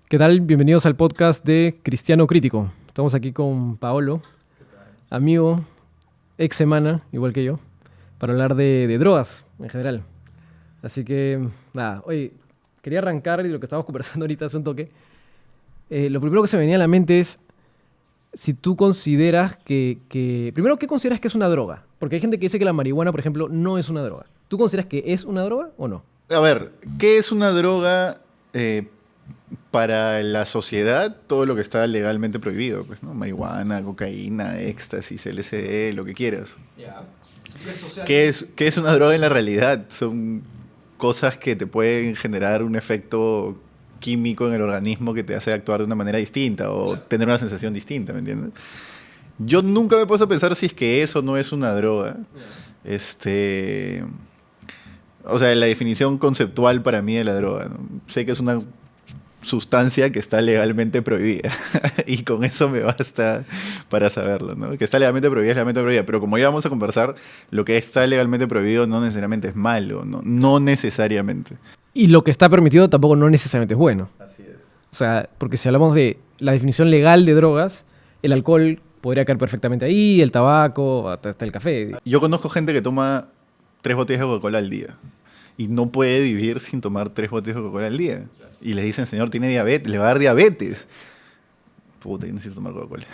¿Qué tal? Bienvenidos al podcast de Cristiano Crítico. Estamos aquí con Paolo, amigo, ex semana, igual que yo, para hablar de drogas en general. Así que, nada, oye, quería arrancar de lo que estábamos conversando ahorita hace un toque. Lo primero que se me venía a la mente es si tú consideras Primero, ¿qué consideras que es una droga? Porque hay gente que dice que la marihuana, por ejemplo, no es una droga. ¿Tú consideras que es una droga o no? A ver, ¿qué es una droga para la sociedad? Todo lo que está legalmente prohibido, pues, ¿no? Marihuana, cocaína, éxtasis, LSD, lo que quieras. Ya. ¿Qué es una droga en la realidad? Son cosas que te pueden generar un efecto químico en el organismo que te hace actuar de una manera distinta o Claro. tener una sensación distinta, ¿me entiendes? Yo nunca me he puesto a pensar si es que eso no es una droga. Este... O sea, la definición conceptual para mí de la droga, ¿no? Sé que es una sustancia que está legalmente prohibida y con eso me basta para saberlo, ¿no? Que está legalmente prohibida es legalmente prohibida, pero como ya vamos a conversar, lo que está legalmente prohibido no necesariamente es malo, no, no necesariamente. Y lo que está permitido tampoco no necesariamente es bueno. Así es. O sea, porque si hablamos de la definición legal de drogas, el alcohol podría caer perfectamente ahí, el tabaco, hasta el café. Yo conozco gente que toma 3 botellas de Coca-Cola al día y no puede vivir sin tomar 3 botellas de Coca-Cola al día. Y le dicen, señor, tiene diabetes, le va a dar diabetes. Puta, yo necesito tomar Coca-Cola.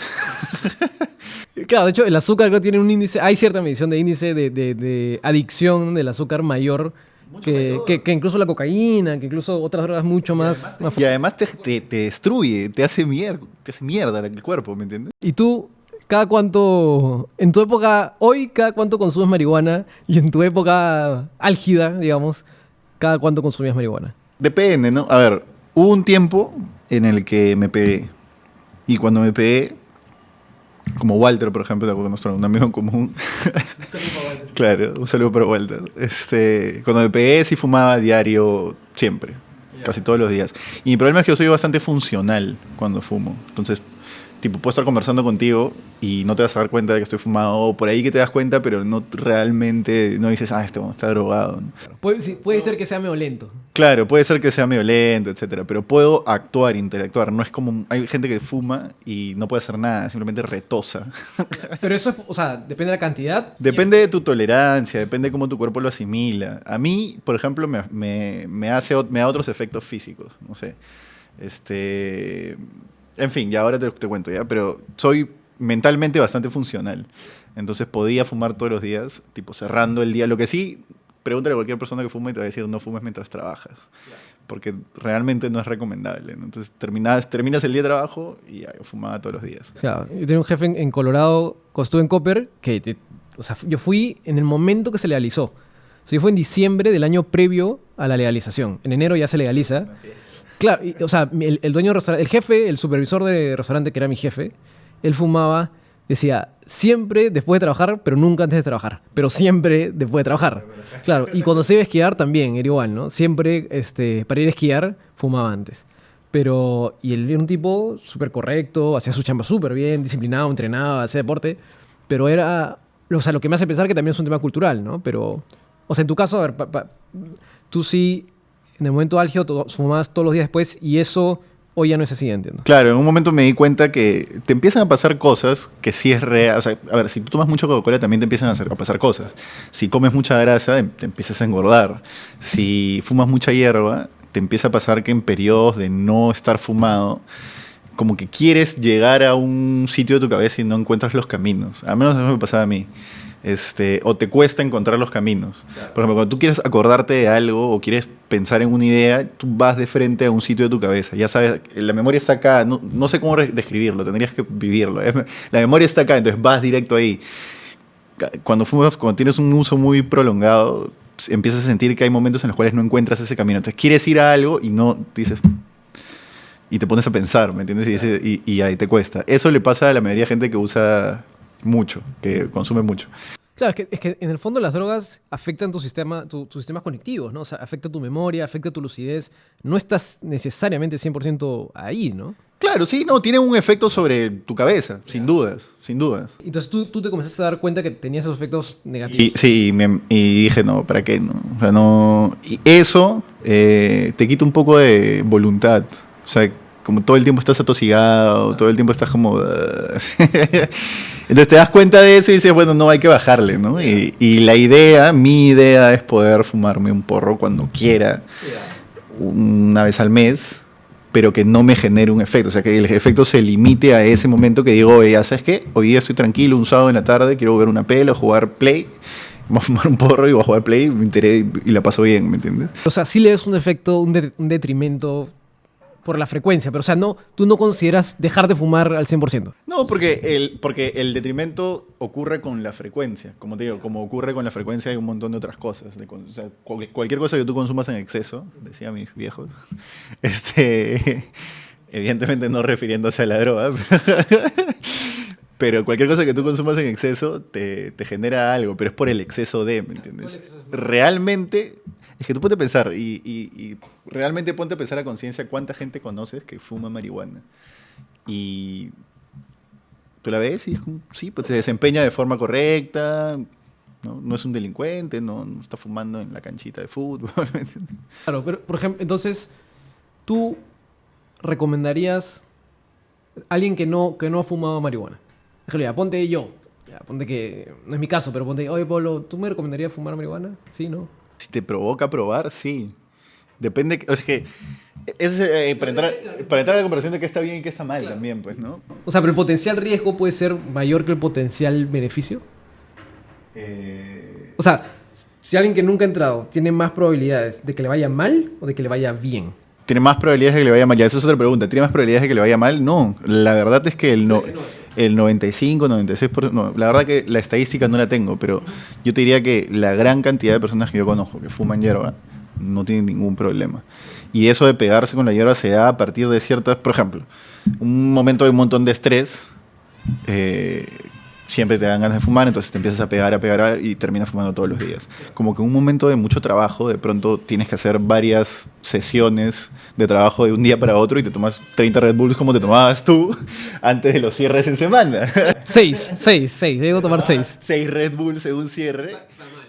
Claro, de hecho, el azúcar creo que tiene un índice, hay cierta medición de índice de adicción del azúcar mayor que incluso la cocaína, que incluso otras drogas mucho más Y fuertes. además te destruye, te hace mierda el cuerpo, ¿me entiendes? ¿Y tú, cada cuánto, en tu época, hoy, cada cuánto consumes marihuana? Y en tu época álgida, digamos, ¿cada cuánto consumías marihuana? Depende, ¿no? A ver, hubo un tiempo en el que me pegué. Y cuando me pegué, como Walter, por ejemplo, nuestro un amigo en común. Claro, un saludo para Walter. Cuando me pegué sí fumaba a diario siempre, casi todos los días. Y mi problema es que yo soy bastante funcional cuando fumo. Entonces, tipo, puedo estar conversando contigo y no te vas a dar cuenta de que estoy fumado, o por ahí que te das cuenta, pero no realmente, no dices, este hombre está drogado, ¿no? Puede ser que sea medio lento. Claro, puede ser que sea medio lento, etcétera, pero puedo actuar, interactuar. No es como hay gente que fuma y no puede hacer nada, simplemente retosa. Pero eso es, o sea, depende de la cantidad. Depende de tu tolerancia, depende de cómo tu cuerpo lo asimila. A mí, por ejemplo, me da otros efectos físicos, no sé. En fin, ya ahora te cuento ya, pero soy mentalmente bastante funcional. Entonces podía fumar todos los días, tipo cerrando el día. Lo que sí, pregúntale a cualquier persona que fume y te va a decir no fumes mientras trabajas. Porque realmente no es recomendable, ¿no? Entonces terminas el día de trabajo y ya, yo fumaba todos los días. Claro, yo tenía un jefe en Colorado, cuando estuve en Copper, o sea, yo fui en el momento que se legalizó. O sea, yo fui en diciembre del año previo a la legalización. En enero ya se legaliza. Claro, o sea, el dueño del restaurante, el jefe, el supervisor de restaurante, que era mi jefe, él fumaba, decía, siempre después de trabajar, pero nunca antes de trabajar. Pero siempre después de trabajar. Claro, y cuando se iba a esquiar también, era igual, ¿no? Siempre, para ir a esquiar, fumaba antes. Pero, y él era un tipo súper correcto, hacía su chamba súper bien, disciplinado, entrenaba, hacía deporte. Pero era, o sea, lo que me hace pensar que también es un tema cultural, ¿no? Pero, o sea, en tu caso, a ver, tú sí, en el momento álgido, fumabas todos los días después y eso hoy ya no es así, entiendo. Claro, en un momento me di cuenta que te empiezan a pasar cosas que sí es real. O sea, a ver, si tú tomas mucho Coca-Cola también te empiezan a pasar cosas. Si comes mucha grasa, te empiezas a engordar. Si fumas mucha hierba, te empieza a pasar que en periodos de no estar fumado, como que quieres llegar a un sitio de tu cabeza y no encuentras los caminos. Al menos eso me pasaba a mí. O te cuesta encontrar los caminos. Claro. Por ejemplo, cuando tú quieres acordarte de algo o quieres pensar en una idea, tú vas de frente a un sitio de tu cabeza. Ya sabes, la memoria está acá. No sé cómo describirlo, tendrías que vivirlo. La memoria está acá, entonces vas directo ahí. Cuando fumas, cuando tienes un uso muy prolongado, empiezas a sentir que hay momentos en los cuales no encuentras ese camino. Entonces quieres ir a algo y no dices... Y te pones a pensar, ¿me entiendes? Y ahí te cuesta. Eso le pasa a la mayoría de gente que usa mucho, que consume mucho. Claro, es que en el fondo las drogas afectan tus sistemas conectivos, ¿no? O sea, afecta tu memoria, afecta tu lucidez. No estás necesariamente 100% ahí, ¿no? Claro, sí, no, tiene un efecto sobre tu cabeza, sin dudas, sin dudas. Entonces tú te comenzaste a dar cuenta que tenías esos efectos Y negativos. sí, y dije, no, ¿para qué? No? O sea, no. Y eso te quita un poco de voluntad. O sea, como todo el tiempo estás atosigado, todo el tiempo estás como... Entonces te das cuenta de eso y dices, bueno, no, hay que bajarle, ¿no? Y mi idea es poder fumarme un porro cuando quiera, una vez al mes, pero que no me genere un efecto. O sea, que el efecto se limite a ese momento que digo, oye, ya sabes qué, hoy día estoy tranquilo, un sábado en la tarde, quiero ver una peli o jugar Play, voy a fumar un porro y voy a jugar Play, me enteré y la paso bien, ¿me entiendes? O sea, sí le ves un efecto, un detrimento por la frecuencia, pero o sea, no, tú no consideras dejar de fumar al 100%. No, porque el detrimento ocurre con la frecuencia, como te digo, como ocurre con la frecuencia de un montón de otras cosas. O sea, cualquier cosa que tú consumas en exceso, decían mis viejos, evidentemente no refiriéndose a la droga, pero cualquier cosa que tú consumas en exceso te genera algo, pero es por el exceso de, ¿me entiendes? Realmente, es que tú ponte a pensar, y realmente ponte a pensar a conciencia cuánta gente conoces que fuma marihuana. Y tú la ves y es como, sí, pues se desempeña de forma correcta, ¿no? No es un delincuente, no está fumando en la canchita de fútbol. ¿Me entiendes? Claro, pero por ejemplo, entonces, ¿tú recomendarías a alguien que no ha fumado marihuana? Por ejemplo, ya, ponte yo, ya, ponte que, no es mi caso, pero ponte, oye Pablo, ¿tú me recomendarías fumar marihuana? Sí, ¿no? Si te provoca probar, sí. Depende, o sea, es que es para entrar a la comparación de qué está bien y qué está mal también, pues, ¿no? O sea, pero el potencial riesgo puede ser mayor que el potencial beneficio. O sea, si alguien que nunca ha entrado tiene más probabilidades de que le vaya mal o de que le vaya bien. ¿Tiene más probabilidades de que le vaya mal? Ya, esa es otra pregunta. ¿Tiene más probabilidades de que le vaya mal? No. La verdad es que el 95, 96%... No, la verdad que la estadística no la tengo, pero yo te diría que la gran cantidad de personas que yo conozco que fuman hierba no tienen ningún problema. Y eso de pegarse con la hierba se da a partir de ciertas... Por ejemplo, un momento de un montón de estrés... siempre te dan ganas de fumar, entonces te empiezas a pegar y terminas fumando todos los días. Como que en un momento de mucho trabajo, de pronto tienes que hacer varias sesiones de trabajo de un día para otro y te tomas 30 Red Bulls como te tomabas tú antes de los cierres en semana. 6, debo tomar 6. 6 Red Bulls en un cierre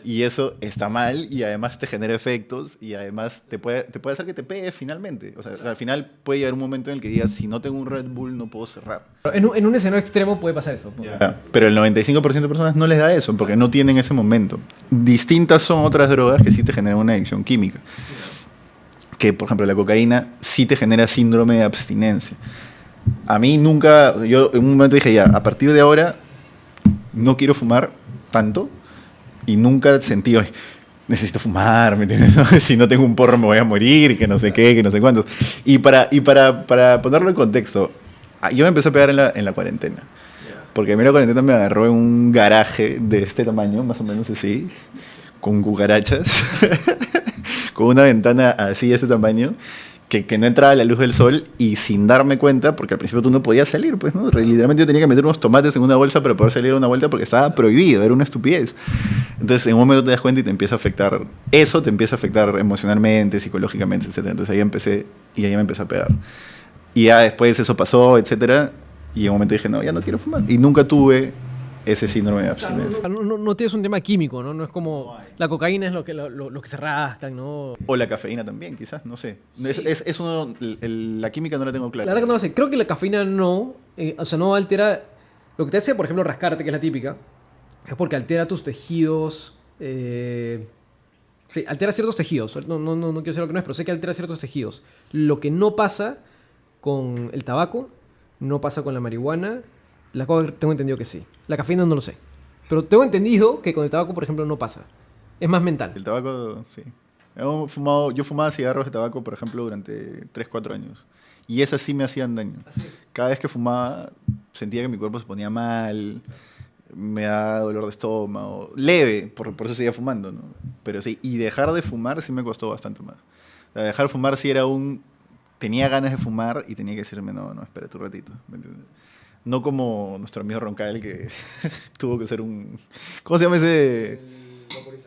y eso está mal y además te genera efectos y además te puede hacer que te pegue finalmente. O sea, al final puede llegar un momento en el que digas, si no tengo un Red Bull no puedo cerrar. En un escenario extremo puede pasar eso. Pero el 95% de personas no les da eso porque no tienen ese momento. Distintas son otras drogas que sí te generan una adicción química. Que, por ejemplo, la cocaína sí te genera síndrome de abstinencia. A mí nunca, yo en un momento dije ya, a partir de ahora no quiero fumar tanto y nunca sentí, "Ay, necesito fumar, ¿me entiendes? Si no tengo un porro me voy a morir, que no sé qué, que no sé cuántos". Y para ponerlo en contexto, yo me empecé a pegar en la cuarentena. Porque a mí la cuarentena me agarró en un garaje de este tamaño, más o menos así, con cucarachas, con una ventana así de ese tamaño, que no entraba la luz del sol y sin darme cuenta, porque al principio tú no podías salir, pues, ¿no? Literalmente yo tenía que meter unos tomates en una bolsa para poder salir a una vuelta porque estaba prohibido, era una estupidez. Entonces en un momento te das cuenta y te empieza a afectar, eso te empieza a afectar emocionalmente, psicológicamente, etc. Entonces ahí me empecé a pegar. Y ya después eso pasó, etcétera, y en un momento dije, no, ya no quiero fumar. Y nunca tuve ese síndrome de abstinencia. No tienes un tema químico, ¿no? No es como la cocaína es lo que se rascan, ¿no? O la cafeína también, quizás, no sé. Sí. La química no la tengo clara. La verdad que no lo sé. Creo que la cafeína no, o sea, no altera. Lo que te hace, por ejemplo, rascarte, que es la típica, es porque altera tus tejidos. Sí, altera ciertos tejidos. No quiero decir lo que no es, pero sé que altera ciertos tejidos. Lo que no pasa con el tabaco, no pasa con la marihuana. La coca tengo entendido que sí. La cafeína no lo sé. Pero tengo entendido que con el tabaco, por ejemplo, no pasa. Es más mental. El tabaco, sí. Yo fumaba cigarros de tabaco, por ejemplo, durante 3, 4 años. Y esas sí me hacían daño. ¿Sí? Cada vez que fumaba sentía que mi cuerpo se ponía mal, me daba dolor de estómago. Leve, por eso seguía fumando, ¿no? Pero sí, y dejar de fumar sí me costó bastante más. O sea, dejar de fumar sí era tenía ganas de fumar y tenía que decirme, no, espérate un ratito, ¿me entiendes? No como nuestro amigo Roncal que tuvo que usar ¿cómo se llama ese?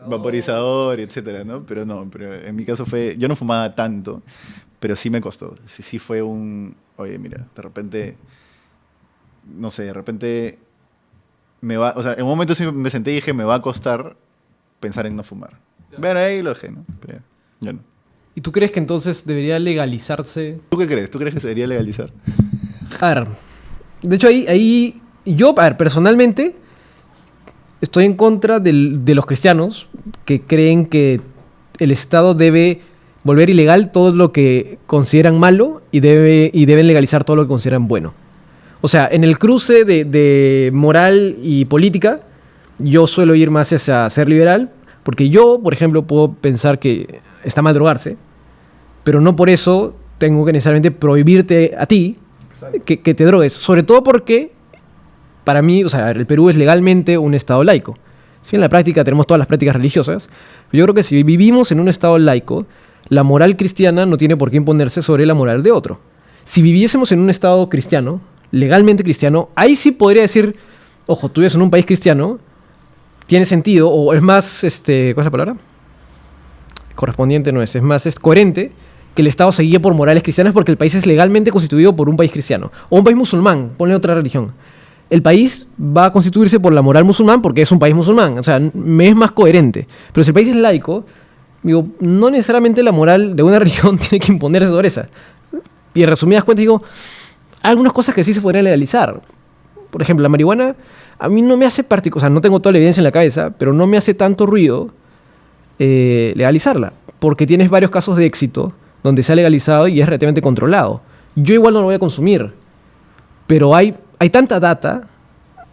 Vaporizador, etcétera, ¿no? Pero en mi caso yo no fumaba tanto, pero sí me costó. Sí fue oye, mira, de repente, no sé, de repente o sea, en un momento sí me senté y dije, me va a costar pensar en no fumar. Bueno, ahí lo dejé, ¿no? Pero ya no. ¿Y tú crees que entonces debería legalizarse? ¿Tú qué crees? ¿Tú crees que se debería legalizar? A ver, de hecho ahí yo, a ver, personalmente estoy en contra de los cristianos que creen que el Estado debe volver ilegal todo lo que consideran malo y deben legalizar todo lo que consideran bueno. O sea, en el cruce de moral y política, yo suelo ir más hacia ser liberal, porque yo, por ejemplo, puedo pensar que está mal drogarse, pero no por eso tengo que necesariamente prohibirte a ti que te drogues. Sobre todo porque, para mí, o sea, el Perú es legalmente un Estado laico. Si en la práctica tenemos todas las prácticas religiosas, yo creo que si vivimos en un Estado laico, la moral cristiana no tiene por qué imponerse sobre la moral de otro. Si viviésemos en un Estado cristiano, legalmente cristiano, ahí sí podría decir, ojo, tú vives en un país cristiano, tiene sentido, o es más, ¿cuál es la palabra? Correspondiente no es más, es coherente que el Estado se guíe por morales cristianas porque el país es legalmente constituido por un país cristiano. O un país musulmán, ponle otra religión. El país va a constituirse por la moral musulmán porque es un país musulmán. O sea, me es más coherente. Pero si el país es laico, digo, no necesariamente la moral de una religión tiene que imponerse sobre esa. Y en resumidas cuentas digo, hay algunas cosas que sí se podrían legalizar. Por ejemplo, la marihuana a mí no me hace particular, o sea, no tengo toda la evidencia en la cabeza, pero no me hace tanto ruido legalizarla. Porque tienes varios casos de éxito donde se ha legalizado y es relativamente controlado. Yo igual no lo voy a consumir, pero hay tanta data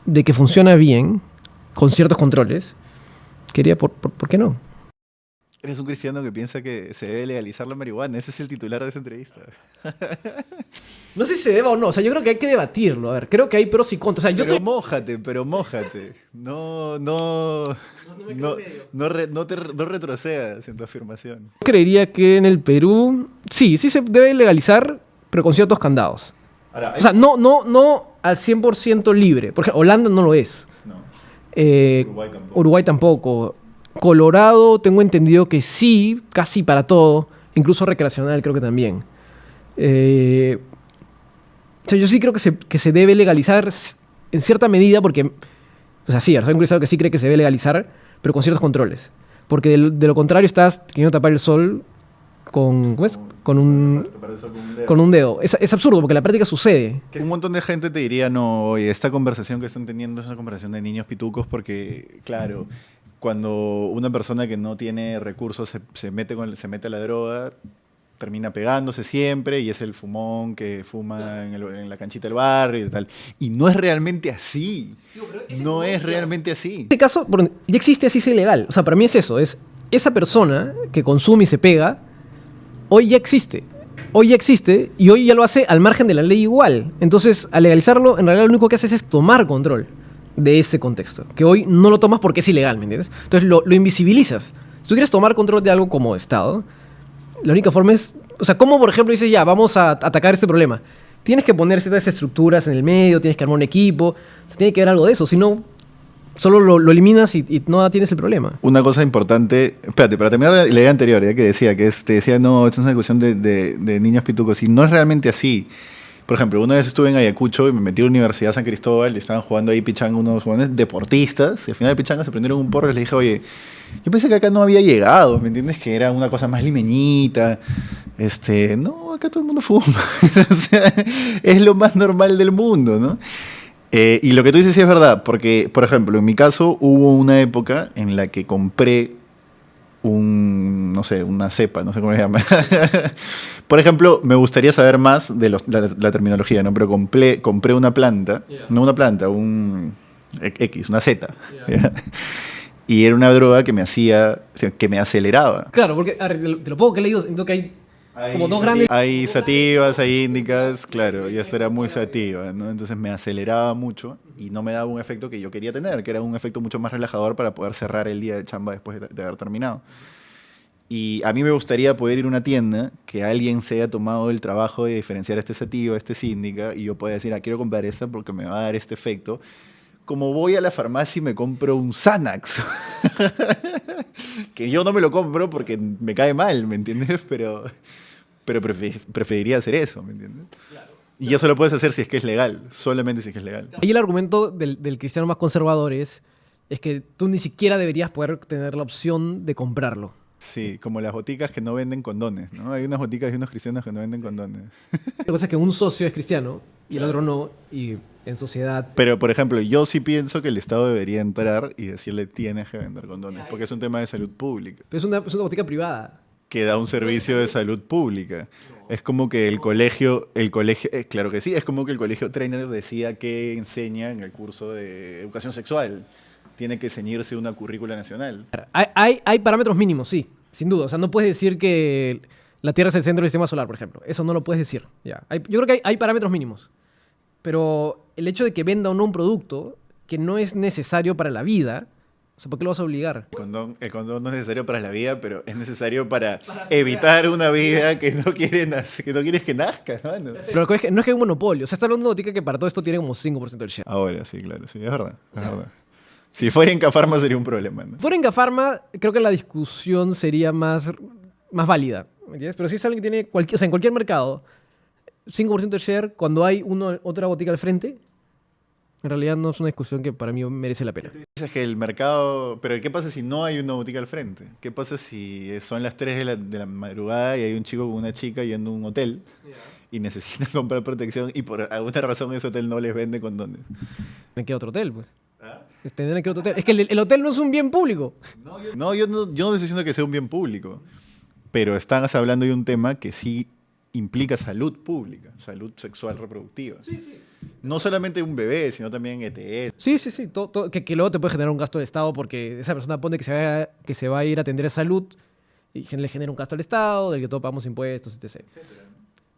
de que funciona bien con ciertos controles, quería, ¿por qué no? Eres un cristiano que piensa que se debe legalizar la marihuana. Ese es el titular de esa entrevista. No sé si se deba o no, o sea, yo creo que hay que debatirlo, a ver, creo que hay pros y contras. O sea, yo Pero estoy... mójate. No retrocedas en tu afirmación. creería que en el Perú, sí se debe legalizar, pero con ciertos candados. Ahora, O sea, no al 100% libre, porque Holanda no lo es. no, Eh, Uruguay tampoco. Uruguay tampoco. Colorado tengo entendido que sí, casi para todo, incluso recreacional creo que también. O sea, yo sí creo que se debe legalizar en cierta medida porque, o sea, sí, soy un cristiano que sí cree que se debe legalizar, pero con ciertos controles. Porque de lo contrario estás queriendo tapar el sol con, ¿cómo es? Con un dedo. Es absurdo porque en la práctica sucede. Un montón de gente te diría, no, oye, esta conversación que están teniendo es una conversación de niños pitucos porque, claro, cuando una persona que no tiene recursos se mete a la droga, termina pegándose siempre y es el fumón que fuma en la canchita del barrio y tal. Y no es realmente así. No es realmente así. En este caso, bueno, ya existe así sea ilegal. O sea, para mí es eso, es esa persona que consume y se pega, hoy ya existe. Hoy ya existe y hoy ya lo hace al margen de la ley igual. Entonces, al legalizarlo, en realidad lo único que haces es tomar control de ese contexto. Que hoy no lo tomas porque es ilegal, ¿me entiendes? Entonces lo invisibilizas. Si tú quieres tomar control de algo como Estado, la única forma es... O sea, ¿cómo, por ejemplo, dices, ya, vamos a atacar este problema? Tienes que poner ciertas estructuras en el medio, tienes que armar un equipo, o sea, tiene que haber algo de eso, si no, solo lo eliminas y no tienes el problema. Una cosa importante, espérate, para terminar la idea anterior, ya que decía que te decía, no, esto es una cuestión de niños pitucos, y no es realmente así. Por ejemplo, una vez estuve en Ayacucho y me metí a la Universidad San Cristóbal y estaban jugando ahí pichanga unos jóvenes deportistas, y al final de pichanga se prendieron un porro y les dije, oye, yo pensé que acá no había llegado, ¿me entiendes? Que era una cosa más limeñita. No, acá todo el mundo fuma. O sea, es lo más normal del mundo, ¿no? Y lo que tú dices sí es verdad, porque, por ejemplo, en mi caso hubo una época en la que compré no sé, una cepa, no sé cómo se llama. Por ejemplo, me gustaría saber más de la terminología, ¿no? Pero compré una planta, no una planta, una seta. ¿Ya? Y era una droga que me hacía, o sea, que me aceleraba. Claro, porque a ver, de lo poco que he leído, siento que hay como dos grandes... Hay sativas, hay índicas, claro, y esta era muy sativa, ¿no? Entonces me aceleraba mucho y no me daba un efecto que yo quería tener, que era un efecto mucho más relajador para poder cerrar el día de chamba después de haber terminado. Y a mí me gustaría poder ir a una tienda que alguien se haya tomado el trabajo de diferenciar este sativa, este síndica, y yo pueda decir, quiero comprar esta porque me va a dar este efecto. Como voy a la farmacia y me compro un Xanax. Que yo no me lo compro porque me cae mal, ¿me entiendes? Pero preferiría hacer eso, ¿me entiendes? Claro. Y eso lo puedes hacer si es que es legal, solamente si es que es legal. Ahí el argumento del cristiano más conservador es que tú ni siquiera deberías poder tener la opción de comprarlo. Sí, como las boticas que no venden condones, ¿no? Hay unas boticas y unos cristianos que no venden condones. La cosa es que un socio es cristiano y el otro no, y en sociedad... Pero, por ejemplo, yo sí pienso que el Estado debería entrar y decirle tienes que vender condones, porque es un tema de salud pública, Pero es una botica privada. que da un servicio de salud pública. Es como que claro que sí, es como que el colegio trainer decía que enseña en el curso de educación sexual. Tiene que ceñirse una currícula nacional. Hay parámetros mínimos, sí, sin duda. O sea, no puedes decir que la Tierra es el centro del sistema solar, por ejemplo. Eso no lo puedes decir. Ya. Yo creo que hay parámetros mínimos. Pero el hecho de que venda o no un producto que no es necesario para la vida, o sea, ¿por qué lo vas a obligar? El condón no es necesario para la vida, pero es necesario para evitar una vida que no quieres que nazca, ¿no? Pero lo que es que no es que hay un monopolio. O sea, está hablando de una botica que para todo esto tiene como 5% del share. Ahora sí, claro, sí, es verdad, es verdad. Si fuera Inca Pharma sería un problema, ¿no? Fuera en Pharma, creo que la discusión sería más válida. ¿Me entiendes? Pero si es alguien que tiene o sea, en cualquier mercado, 5% de share, cuando hay otra botica al frente, en realidad no es una discusión que para mí merece la pena. Es que el mercado... Pero ¿qué pasa si no hay una botica al frente? ¿Qué pasa si son las 3 de la madrugada y hay un chico con una chica yendo a un hotel y necesitan comprar protección y por alguna razón ese hotel no les vende condones? Me queda otro hotel, pues. ¿Ah? Tendrán que otro hotel. Es que el hotel no es un bien público. No, yo no estoy diciendo que sea un bien público, pero estás hablando de un tema que sí implica salud pública, salud sexual reproductiva. Sí. No solamente un bebé, sino también ETS. Sí. Que luego te puede generar un gasto de Estado porque esa persona pone que se va a ir a atender a salud y le genera un gasto al Estado, del que todos pagamos impuestos, etc.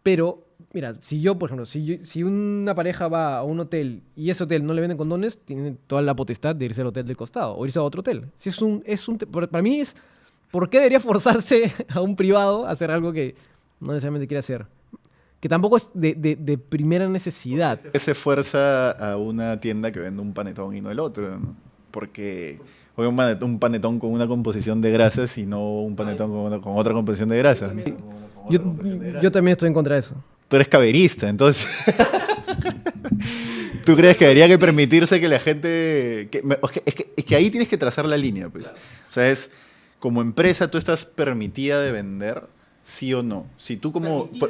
Pero, mira, si yo, por ejemplo, si una pareja va a un hotel y ese hotel no le venden condones, tienen toda la potestad de irse al hotel del costado o irse a otro hotel. Si para mí es, ¿por qué debería forzarse a un privado a hacer algo que no necesariamente quiere hacer? Que tampoco es de primera necesidad. Se fuerza a una tienda que vende un panetón y no el otro, ¿no? Porque hoy un panetón con una composición de grasas y no un panetón con otra composición de grasas. Yo también estoy en contra de eso. Tú eres caberista, entonces... ¿Tú crees que debería que permitirse que la gente... Es que ahí tienes que trazar la línea, pues. Claro. O sea, como empresa tú estás permitida de vender, sí o no. Si tú como... Sí.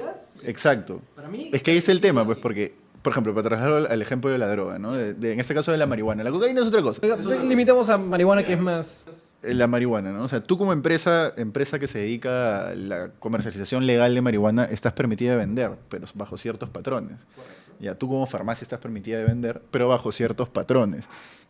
Exacto. Para mí, es que ahí es el tema, pues, porque... Por ejemplo, para trasladarlo al ejemplo de la droga, ¿no? En este caso de la marihuana. La cocaína es otra cosa. Limitamos a marihuana, que es más... La marihuana, ¿no? O sea, tú como empresa que se dedica a la comercialización legal de marihuana, estás permitida de vender, pero bajo ciertos patrones. Correcto. Ya, tú como farmacia estás permitida de vender, pero bajo ciertos patrones,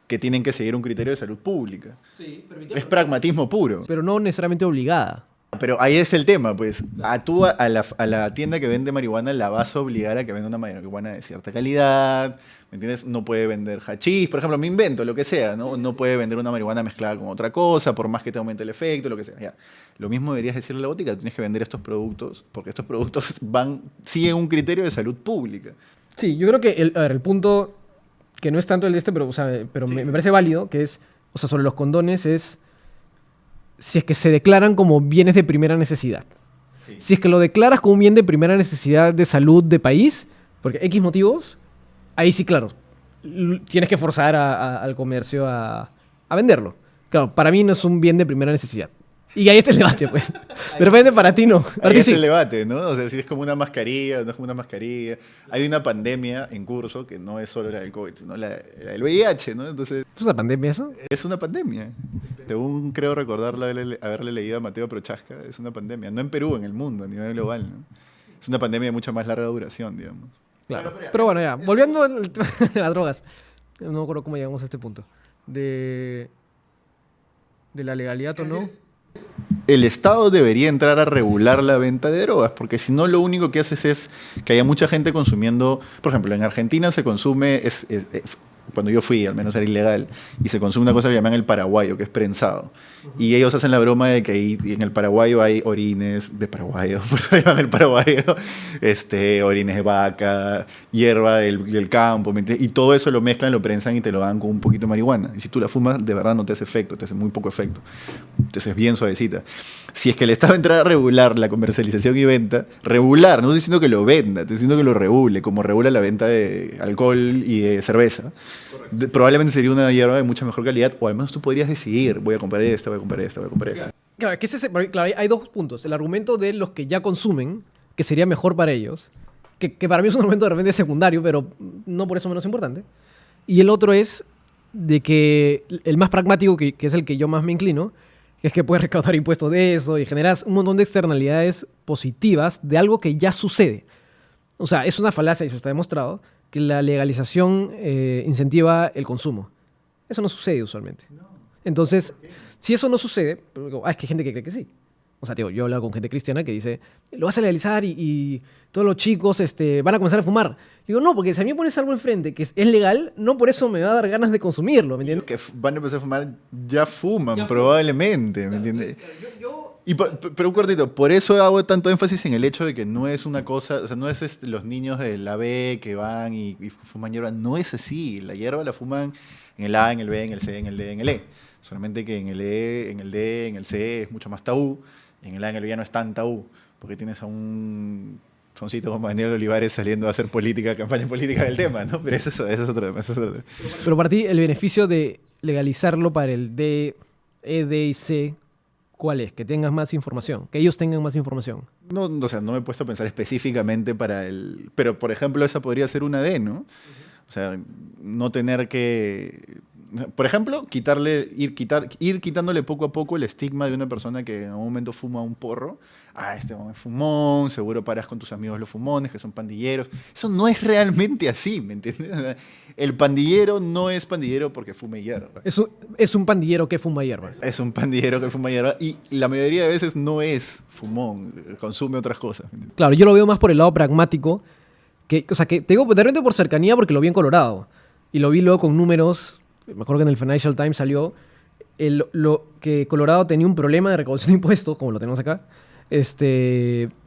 que tienen que seguir un criterio de salud pública. Sí, es pragmatismo puro. Pero no necesariamente obligada. Pero ahí es el tema, pues. A la tienda que vende marihuana la vas a obligar a que venda una marihuana de cierta calidad, ¿me entiendes? No puede vender hachís, por ejemplo, me invento, lo que sea, ¿no? No puede vender una marihuana mezclada con otra cosa, por más que te aumente el efecto, lo que sea. Ya. Lo mismo deberías decirle a la botica, tienes que vender estos productos, porque estos productos siguen un criterio de salud pública. Sí, yo creo que el punto, que no es tanto el de pero, o sea, pero me parece válido, que es, o sea, sobre los condones es... si es que se declaran como bienes de primera necesidad. Sí. Si es que lo declaras como un bien de primera necesidad de salud de país, porque X motivos, ahí sí, claro, tienes que forzar al comercio a venderlo. Claro, para mí no es un bien de primera necesidad. Y ahí está el debate, pues. De repente para ti no. Ahí es el debate, ¿no? O sea, si es como una mascarilla, no es como una mascarilla. Hay una pandemia en curso que no es solo la del COVID, sino la del VIH, ¿no? Entonces, ¿es una pandemia eso? Es una pandemia. Según creo recordar haberle leído a Mateo Prochaska, es una pandemia. No en Perú, en el mundo, a nivel global, ¿no? Es una pandemia de mucha más larga duración, digamos. Claro. Pero bueno, ya. Volviendo a las drogas. No me acuerdo cómo llegamos a este punto. De la legalidad o no. El Estado debería entrar a regular la venta de drogas, porque si no lo único que haces es que haya mucha gente consumiendo. Por ejemplo, en Argentina se consume, cuando yo fui, al menos era ilegal, y se consume una cosa que llaman el paraguayo, que es prensado. Y ellos hacen la broma de que ahí en el paraguayo hay orines de paraguayo, por eso llaman el paraguayo, orines de vaca, hierba del campo, y todo eso lo mezclan, lo prensan y te lo dan con un poquito de marihuana. Y si tú la fumas, de verdad no te hace efecto, te hace muy poco efecto, te haces bien suavecita. Si es que el Estado entra a regular la comercialización y venta, regular, no estoy diciendo que lo venda, estoy diciendo que lo regule, como regula la venta de alcohol y de cerveza. Probablemente sería una hierba de mucha mejor calidad, o al menos tú podrías decidir, voy a comprar esta, voy a comprar esta, voy a comprar esta. Claro, claro, hay dos puntos. El argumento de los que ya consumen, que sería mejor para ellos, que para mí es un argumento de repente secundario, pero no por eso menos importante. Y el otro es de que el más pragmático, que es el que yo más me inclino, es que puedes recaudar impuestos de eso y generas un montón de externalidades positivas de algo que ya sucede. O sea, es una falacia, y eso está demostrado, que la legalización incentiva el consumo. Eso no sucede usualmente. Entonces, si eso no sucede, es que hay gente que cree que sí. O sea, tío, yo he hablado con gente cristiana que dice, lo vas a legalizar y todos los chicos van a comenzar a fumar. Digo, no, porque si a mí me pones algo enfrente que es legal, no por eso me va a dar ganas de consumirlo, ¿me entiendes? Que van a empezar a fumar, ya fuman, probablemente, ¿me entiendes? Pero un cortito, por eso hago tanto énfasis en el hecho de que no es una cosa, o sea, no es los niños de la B que van y fuman hierba, no es así. La hierba la fuman en el A, en el B, en el C, en el D, en el E. Solamente que en el E, en el D, en el C es mucho más tabú, y en el A, en el B ya no es tan tabú, porque tienes a un soncito como Daniel Olivares saliendo a hacer campaña política del tema, ¿no? Pero eso es otro tema. Pero para ti, el beneficio de legalizarlo para el D, E, D y C, ¿cuál es? Que tengas más información, que ellos tengan más información. No, o sea, no me he puesto a pensar específicamente para el... Pero, por ejemplo, esa podría ser una D, ¿no? O sea, no tener que... Por ejemplo, ir quitándole poco a poco el estigma de una persona que en un momento fuma un porro. Ah, este hombre es fumón, seguro paras con tus amigos los fumones, que son pandilleros. Eso no es realmente así, ¿me entiendes? O sea, el pandillero no es pandillero porque fume hierba. Es un pandillero que fuma hierba. Es un pandillero que fuma hierba y la mayoría de veces no es fumón, consume otras cosas. Claro, yo lo veo más por el lado pragmático. O sea, que te digo de repente por cercanía porque lo vi en Colorado. Y lo vi luego con números. Me acuerdo que en el Financial Times salió que Colorado tenía un problema de recaudación de impuestos, como lo tenemos acá,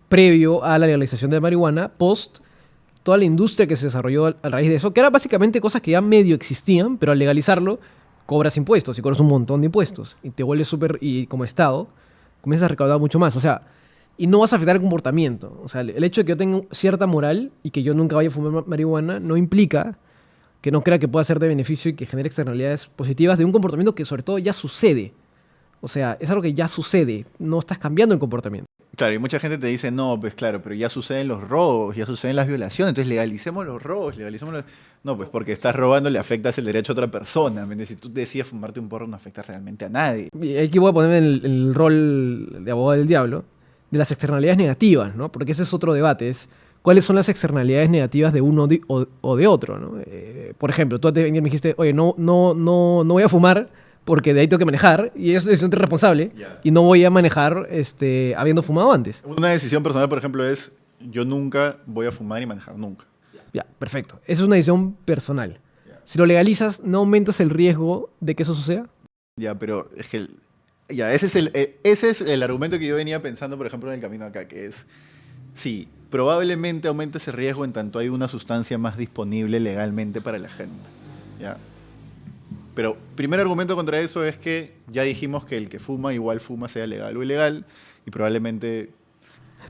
previo a la legalización de marihuana, post toda la industria que se desarrolló a raíz de eso, que eran básicamente cosas que ya medio existían, pero al legalizarlo cobras impuestos y cobras un montón de impuestos. Y te vuelves y como Estado, comienzas a recaudar mucho más. O sea, y no vas a afectar el comportamiento. O sea, el hecho de que yo tenga cierta moral y que yo nunca vaya a fumar marihuana no implica que no crea que pueda ser de beneficio y que genere externalidades positivas de un comportamiento que sobre todo ya sucede. O sea, es algo que ya sucede, no estás cambiando el comportamiento. Claro, y mucha gente te dice, no, pues claro, pero ya suceden los robos, ya suceden las violaciones, entonces legalicemos los robos, No, pues porque estás robando le afectas el derecho a otra persona, ¿me entiendes? Si tú decides fumarte un porro no afectas realmente a nadie. Y aquí voy a ponerme en el rol de abogado del diablo, de las externalidades negativas, ¿no? Porque ese es otro debate, es cuáles son las externalidades negativas de uno o de otro, ¿no? Por ejemplo, tú antes me dijiste, oye, no voy a fumar porque de ahí tengo que manejar, y eso es irresponsable, y no voy a manejar habiendo fumado antes. Una decisión personal, por ejemplo, es yo nunca voy a fumar y manejar, nunca. Ya, perfecto. Esa es una decisión personal. Si lo legalizas, ¿no aumentas el riesgo de que eso suceda? Ya, pero es que... Ya, ese es el argumento que yo venía pensando, por ejemplo, en el camino acá, que es... Sí, probablemente aumente ese riesgo en tanto hay una sustancia más disponible legalmente para la gente. ¿Ya? Pero primer argumento contra eso es que ya dijimos que el que fuma igual fuma, sea legal o ilegal, y probablemente...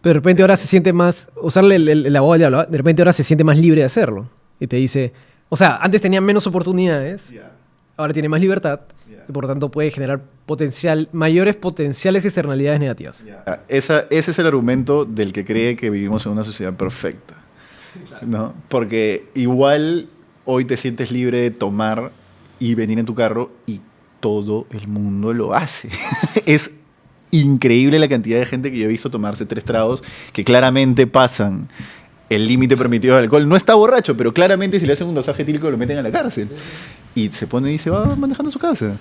Pero de repente ahora se siente más... Usarle el abogado del diablo, ¿eh? De repente ahora se siente más libre de hacerlo. Y te dice... O sea, antes tenía menos oportunidades, ahora tiene más libertad, y por lo tanto puede generar mayores potenciales externalidades negativas. Ese es el argumento del que cree que vivimos en una sociedad perfecta, ¿no? Porque igual hoy te sientes libre de tomar y venir en tu carro y todo el mundo lo hace. Es increíble la cantidad de gente que yo he visto tomarse 3 tragos que claramente pasan el límite permitido de alcohol. No está borracho, pero claramente si le hacen un dosaje etílico lo meten a la cárcel. Y se pone y se va manejando a su casa.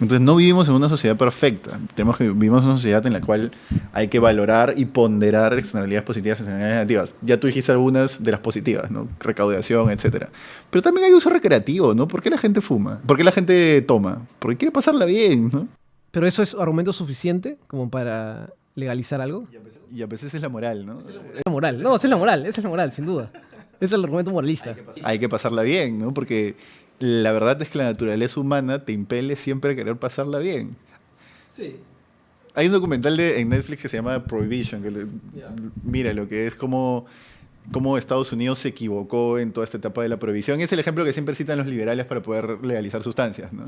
Entonces no vivimos en una sociedad perfecta. Vivimos en una sociedad en la cual hay que valorar y ponderar externalidades positivas y externalidades negativas. Ya tú dijiste algunas de las positivas, ¿no? Recaudación, etc. Pero también hay uso recreativo, ¿no? ¿Por qué la gente fuma? ¿Por qué la gente toma? Porque quiere pasarla bien, ¿no? ¿Pero eso es argumento suficiente como para legalizar algo? Y a veces es la moral, ¿no? Es la moral. No, esa es la moral, sin duda. Es el argumento moralista. Hay que pasarla bien, ¿no? Porque la verdad es que la naturaleza humana te impele siempre a querer pasarla bien. Sí. Hay un documental en Netflix que se llama Prohibition, que mira lo que es como cómo Estados Unidos se equivocó en toda esta etapa de la prohibición. Es el ejemplo que siempre citan los liberales para poder legalizar sustancias, ¿no?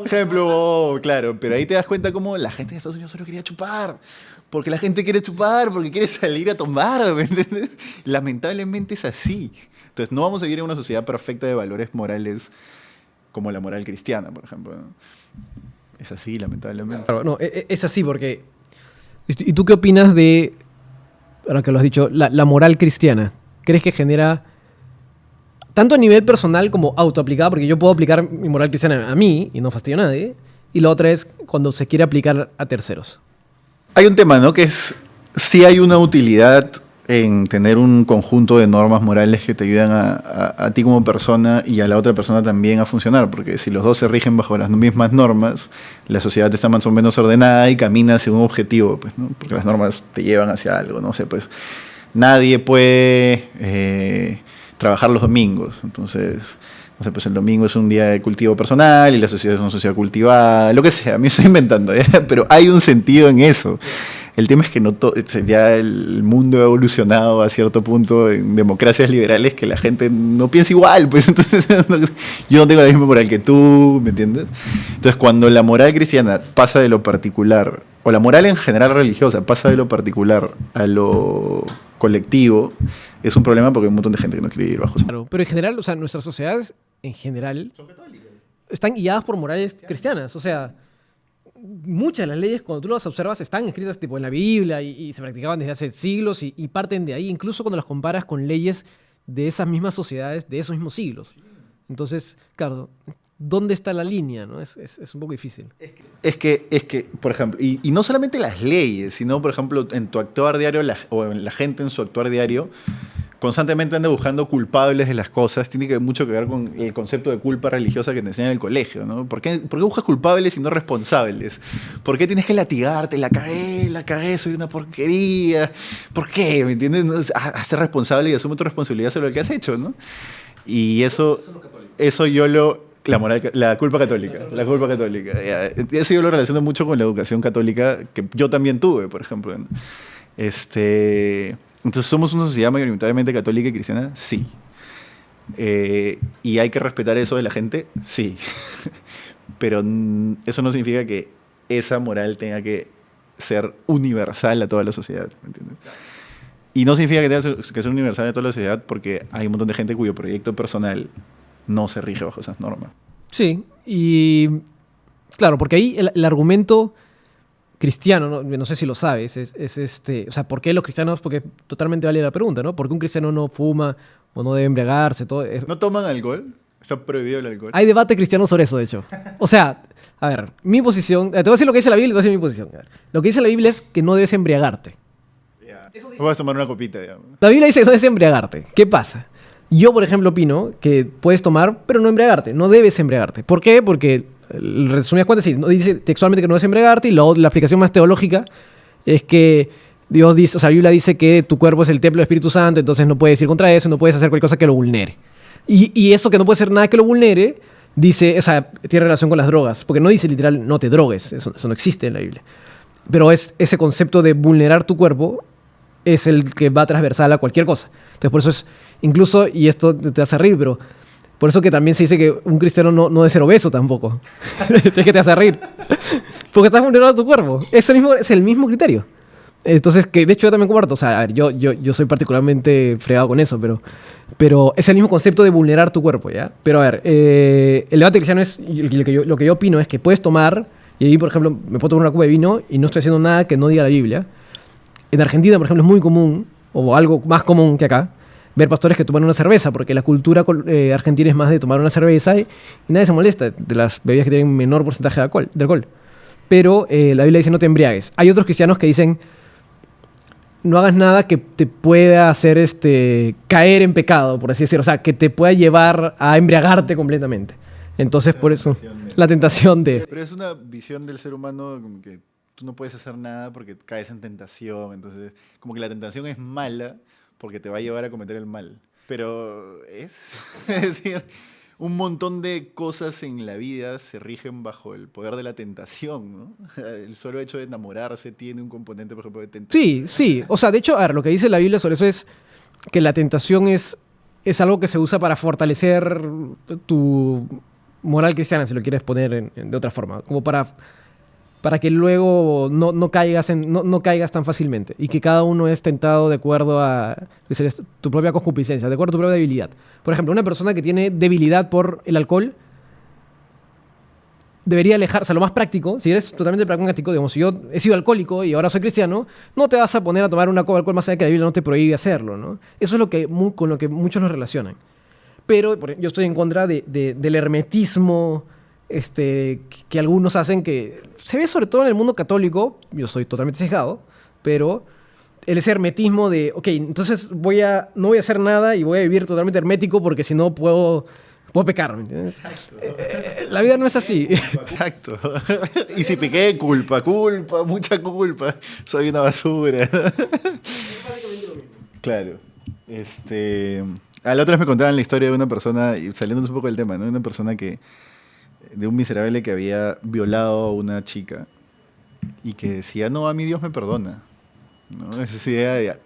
Ejemplo, claro, pero ahí te das cuenta cómo la gente de Estados Unidos solo quería chupar. Porque la gente quiere chupar, porque quiere salir a tomar, ¿me entiendes? Lamentablemente es así. Entonces no vamos a vivir en una sociedad perfecta de valores morales como la moral cristiana, por ejemplo, ¿no? Es así, lamentablemente. Claro, no, es así porque... ¿Y tú qué opinas de, ahora que lo has dicho, la moral cristiana? ¿Crees que genera, tanto a nivel personal como autoaplicada, porque yo puedo aplicar mi moral cristiana a mí y no fastidio a nadie, y la otra es cuando se quiere aplicar a terceros? Hay un tema, ¿no? Que es, sí hay una utilidad en tener un conjunto de normas morales que te ayudan a ti como persona y a la otra persona también a funcionar, porque si los dos se rigen bajo las mismas normas, la sociedad está más o menos ordenada y camina hacia un objetivo, pues, ¿no? Porque las normas te llevan hacia algo, no sé, pues nadie puede trabajar los domingos, entonces... No sé, pues el domingo es un día de cultivo personal y la sociedad es una sociedad cultivada, lo que sea, a mí estoy inventando, ¿ya? Pero hay un sentido en eso. El tema es que no ya el mundo ha evolucionado a cierto punto en democracias liberales que la gente no piensa igual, pues entonces yo no tengo la misma moral que tú, ¿me entiendes? Entonces cuando la moral cristiana pasa de lo particular, o la moral en general religiosa pasa de lo particular a lo colectivo, es un problema porque hay un montón de gente que no quiere vivir bajo eso. Claro, pero en general, o sea, nuestras sociedades en general Son católicas. están guiadas por morales cristianas. O sea, muchas de las leyes, cuando tú las observas, están escritas tipo en la Biblia y se practicaban desde hace siglos y parten de ahí, incluso cuando las comparas con leyes de esas mismas sociedades, de esos mismos siglos. Entonces, claro, ¿dónde está la línea? ¿No? Es un poco difícil. Es que, por ejemplo, y no solamente las leyes, sino, por ejemplo, en tu actuar diario, o en la gente en su actuar diario, constantemente anda buscando culpables de las cosas. Tiene mucho que ver con el concepto de culpa religiosa que te enseñan en el colegio, ¿no? ¿Por qué buscas culpables y no responsables? ¿Por qué tienes que latigarte? La cagué, soy una porquería. ¿Por qué? ¿Me entiendes? No, hazte responsable y asume tu responsabilidad sobre lo que has hecho, ¿no? Y eso yo lo... La culpa católica, la culpa católica. Eso yo lo relaciono mucho con la educación católica que yo también tuve, por ejemplo, ¿no? Entonces, ¿somos una sociedad mayoritariamente católica y cristiana? Sí. ¿Y hay que respetar eso de la gente? Sí. Pero eso no significa que esa moral tenga que ser universal a toda la sociedad, ¿me entiendes? Y no significa que tenga que ser universal a toda la sociedad porque hay un montón de gente cuyo proyecto personal no se rige bajo esas normas. Sí, y claro, porque ahí el argumento cristiano, no sé si lo sabes, o sea, ¿por qué los cristianos? Porque totalmente vale la pregunta, ¿no? ¿Por qué un cristiano no fuma o no debe embriagarse? Todo, ¿No toman alcohol? Está prohibido el alcohol. Hay debate cristiano sobre eso, de hecho. O sea, a ver, mi posición, te voy a decir lo que dice la Biblia y te voy a decir mi posición. A ver, lo que dice la Biblia es que no debes embriagarte. Yeah. Vas a tomar una copita, digamos. La Biblia dice que no debes embriagarte. ¿Qué pasa? Yo, por ejemplo, opino que puedes tomar, pero no embriagarte. No debes embriagarte. ¿Por qué? Porque, resumidas cuentas, sí, no dice textualmente que no debes embriagarte y la aplicación más teológica es que Dios dice, o sea, la Biblia dice que tu cuerpo es el templo del Espíritu Santo, entonces no puedes ir contra eso, no puedes hacer cualquier cosa que lo vulnere. Y eso que no puede ser nada que lo vulnere, dice, o sea, tiene relación con las drogas, porque no dice literal, no te drogues, eso no existe en la Biblia. Pero es ese concepto de vulnerar tu cuerpo es el que va transversal a cualquier cosa. Entonces, por eso es, incluso, y esto te hace reír, pero por eso que también se dice que un cristiano no debe ser obeso tampoco. Es que te hace reír. Porque estás vulnerando tu cuerpo. Es el mismo criterio. Entonces, que de hecho yo también comparto. O sea, a ver, yo soy particularmente fregado con eso, pero es el mismo concepto de vulnerar tu cuerpo, ¿ya? Pero a ver, el debate cristiano es, lo que yo opino es que puedes tomar, y ahí, por ejemplo, me puedo tomar una copa de vino y no estoy haciendo nada que no diga la Biblia. En Argentina, por ejemplo, es muy común, o algo más común que acá, ver pastores que toman una cerveza, porque la cultura argentina es más de tomar una cerveza y nadie se molesta de las bebidas que tienen menor porcentaje de alcohol. Pero la Biblia dice no te embriagues. Hay otros cristianos que dicen no hagas nada que te pueda hacer caer en pecado, por así decirlo. O sea, que te pueda llevar a embriagarte completamente. Entonces, por eso, la tentación de... Pero es una visión del ser humano como que tú no puedes hacer nada porque caes en tentación. Entonces, como que la tentación es mala porque te va a llevar a cometer el mal. Pero es decir, un montón de cosas en la vida se rigen bajo el poder de la tentación, ¿no? El solo hecho de enamorarse tiene un componente, por ejemplo, de tentación. Sí, sí. O sea, de hecho, a ver, lo que dice la Biblia sobre eso es que la tentación es algo que se usa para fortalecer tu moral cristiana, si lo quieres poner de otra forma. Como para que luego no caigas no caigas tan fácilmente. Y que cada uno es tentado de acuerdo a tu propia concupiscencia, de acuerdo a tu propia debilidad. Por ejemplo, una persona que tiene debilidad por el alcohol debería alejarse. Lo más práctico, si eres totalmente pragmático, digamos, si yo he sido alcohólico y ahora soy cristiano, no te vas a poner a tomar una copa de alcohol más allá que la Biblia no te prohíbe hacerlo, ¿no? Eso es con lo que muchos lo relacionan. Pero yo estoy en contra del hermetismo que algunos hacen, que se ve sobre todo en el mundo católico. Yo soy totalmente sesgado, pero ese hermetismo de, ok, entonces no voy a hacer nada y voy a vivir totalmente hermético porque si no puedo pecar, ¿me entiendes? Exacto. La vida no es así. Exacto. Y si piqué, culpa, mucha culpa. Soy una basura. Claro. A la otra vez me contaban la historia de una persona, y saliéndonos un poco del tema, ¿no? Una persona de un miserable que había violado a una chica y que decía, no, a mí Dios me perdona, ¿no? Esa idea de,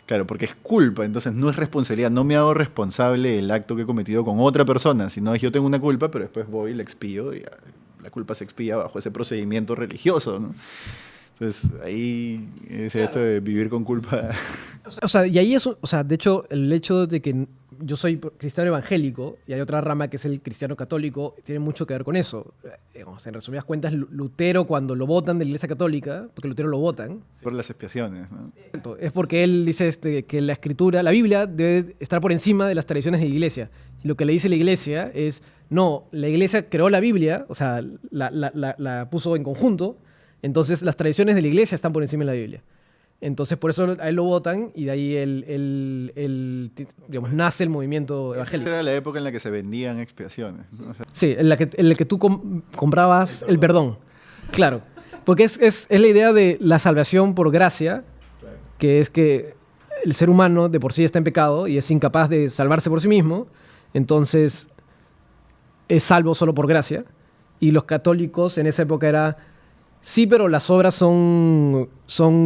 claro, porque es culpa, entonces no es responsabilidad, no me hago responsable del acto que he cometido con otra persona, sino es yo tengo una culpa, pero después voy y la expío y la culpa se expía bajo ese procedimiento religioso, ¿no? Entonces ahí es esto de vivir con culpa. O sea, y ahí de hecho, el hecho de que yo soy cristiano evangélico y hay otra rama que es el cristiano católico, tiene mucho que ver con eso. En resumidas cuentas, Lutero, cuando lo votan de la Iglesia Católica, porque Lutero lo votan, Por las expiaciones, ¿no? es porque él dice que la escritura, la Biblia, debe estar por encima de las tradiciones de la Iglesia. Y lo que le dice la Iglesia es, no, la Iglesia creó la Biblia, o sea, la puso en conjunto, entonces las tradiciones de la Iglesia están por encima de la Biblia. Entonces por eso a él lo votan y de ahí digamos, nace el movimiento evangélico. Era la época en la que se vendían expiaciones, ¿no? O sea, Sí, en la que tú comprabas el perdón. Claro, porque es la idea de la salvación por gracia, que es que el ser humano de por sí está en pecado y es incapaz de salvarse por sí mismo, entonces es salvo solo por gracia. Y los católicos en esa época era, sí, pero las obras son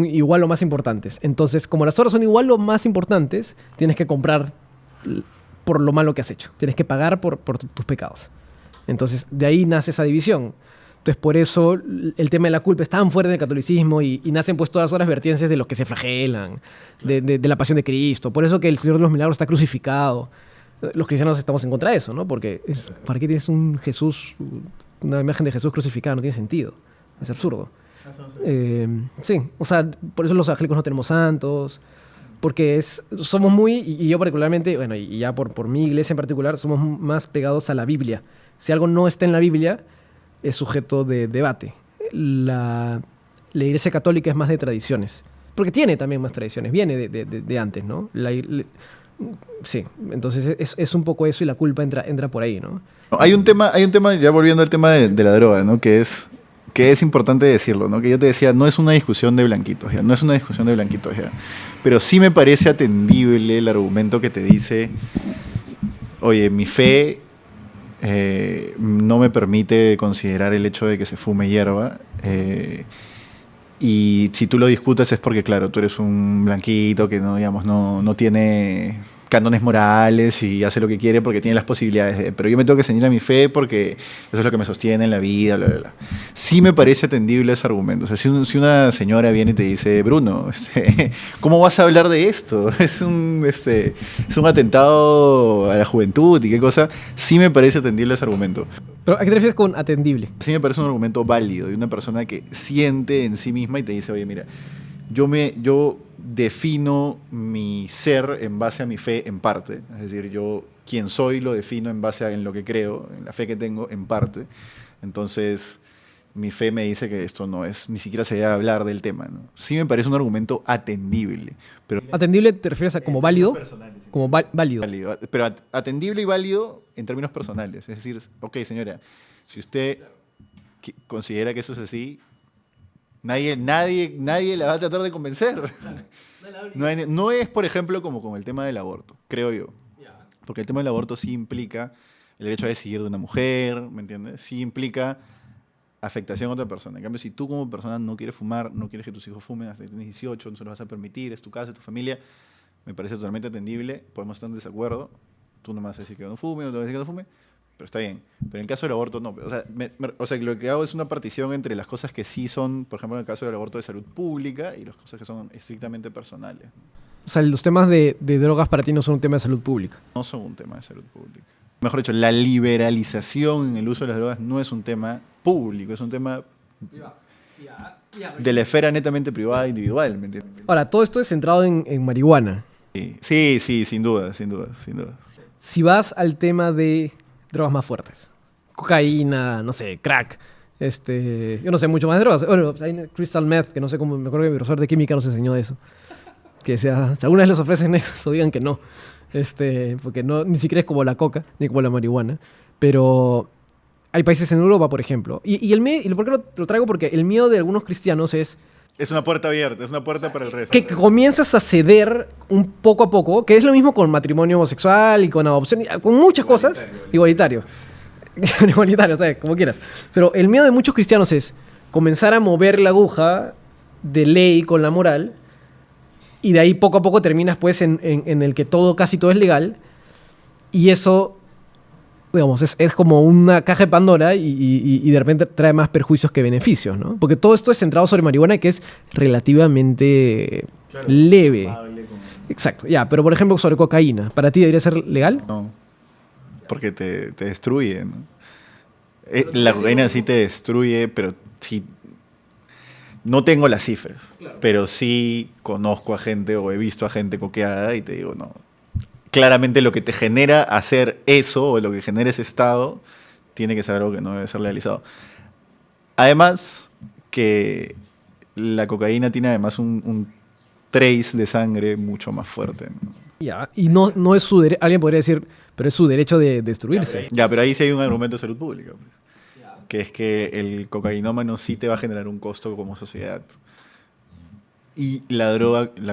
igual o más importantes. Entonces, como las obras son igual o más importantes, tienes que comprar por lo malo que has hecho. Tienes que pagar por tus pecados. Entonces, de ahí nace esa división. Entonces, por eso el tema de la culpa es tan fuerte en el catolicismo y nacen pues todas las vertientes de los que se flagelan, de la pasión de Cristo. Por eso que el Señor de los Milagros está crucificado. Los cristianos estamos en contra de eso, ¿no? Porque ¿para qué tienes una imagen de Jesús crucificada? No tiene sentido. Es absurdo. Sí, o sea, por eso los evangélicos no tenemos santos, porque somos muy, y yo particularmente, bueno, y ya por mi iglesia en particular, somos más pegados a la Biblia. Si algo no está en la Biblia, es sujeto de debate. La iglesia católica es más de tradiciones, porque tiene también más tradiciones, viene de antes, ¿no? Sí, entonces es un poco eso y la culpa entra por ahí, ¿no? Hay un tema, ya volviendo al tema de la droga, ¿no? Que es importante decirlo, ¿no? Que yo te decía, no es una discusión de blanquitos, ¿ya? No es una discusión de blanquitos, ¿ya? Pero sí me parece atendible el argumento que te dice, oye, mi fe no me permite considerar el hecho de que se fume hierba, y si tú lo discutes es porque, claro, tú eres un blanquito que no, digamos, no tiene cánones morales y hace lo que quiere porque tiene las posibilidades de... Pero yo me tengo que ceñir a mi fe porque eso es lo que me sostiene en la vida, bla, bla, bla. Sí me parece atendible ese argumento. O sea, si una señora viene y te dice, Bruno, ¿cómo vas a hablar de esto? Es un atentado a la juventud y qué cosa. Sí me parece atendible ese argumento. ¿Pero a qué te refieres con atendible? Sí me parece un argumento válido de una persona que siente en sí misma y te dice, oye, mira, yo defino mi ser en base a mi fe en parte. Es decir, yo quien soy lo defino en base en lo que creo, en la fe que tengo en parte. Entonces, mi fe me dice que esto no es, ni siquiera se debe hablar del tema, ¿no? Sí me parece un argumento atendible. Pero ¿atendible te refieres a como válido? Como válido. Pero atendible y válido en términos personales. Es decir, ok, señora, si usted considera que eso es así, nadie la va a tratar de convencer. No es, por ejemplo, como con el tema del aborto, creo yo. Porque el tema del aborto sí implica el derecho a decidir de una mujer, ¿me entiendes? Sí implica afectación a otra persona. En cambio, si tú como persona no quieres fumar, no quieres que tus hijos fumen hasta que tienes 18, no se los vas a permitir, es tu casa, es tu familia, me parece totalmente atendible, podemos estar en desacuerdo, tú no me vas a decir que no fume, no te vas a decir que no fume, pero está bien. Pero en el caso del aborto, no. O sea, lo que hago es una partición entre las cosas que sí son, por ejemplo, en el caso del aborto de salud pública y las cosas que son estrictamente personales. O sea, los temas de drogas para ti no son un tema de salud pública. No son un tema de salud pública. Mejor dicho, la liberalización en el uso de las drogas no es un tema público, es un tema de la esfera netamente privada e individual, ¿me entiendes? Ahora, todo esto es centrado en marihuana. Sí, sin duda. Si vas al tema de drogas más fuertes, cocaína, no sé, crack, yo no sé mucho más de drogas. Bueno, hay crystal meth, que no sé cómo, me acuerdo que mi profesor de química nos enseñó eso. Que sea, si alguna vez les ofrecen eso, digan que no. Porque no, ni siquiera es como la coca, ni como la marihuana. Pero hay países en Europa, por ejemplo. ¿Y por qué lo traigo? Porque el miedo de algunos cristianos es una puerta abierta, es una puerta para el resto. que comienzas a ceder un poco a poco, que es lo mismo con matrimonio homosexual y con adopción, con muchas cosas. Igualitario. Igualitario, ¿sabes? Como quieras. Pero el miedo de muchos cristianos es comenzar a mover la aguja de ley con la moral, y de ahí poco a poco terminas pues en el que casi todo es legal, y eso, digamos, es como una caja de Pandora y de repente trae más perjuicios que beneficios, ¿no? Porque todo esto es centrado sobre marihuana, que es relativamente leve. Exacto, ya, pero por ejemplo sobre cocaína, ¿para ti debería ser legal? No, porque te destruye, ¿no? La cocaína sí te destruye, pero sí. No tengo las cifras, claro, pero sí conozco a gente o he visto a gente coqueada y te digo, no. Claramente lo que te genera hacer eso o lo que genera ese estado tiene que ser algo que no debe ser legalizado. Además, que la cocaína tiene además un trace de sangre mucho más fuerte, ¿no? Ya, y no es su derecho, alguien podría decir, pero es su derecho de destruirse. Ya, pero ahí sí hay un argumento de salud pública, pues, que es que el cocainómano sí te va a generar un costo como sociedad. Y la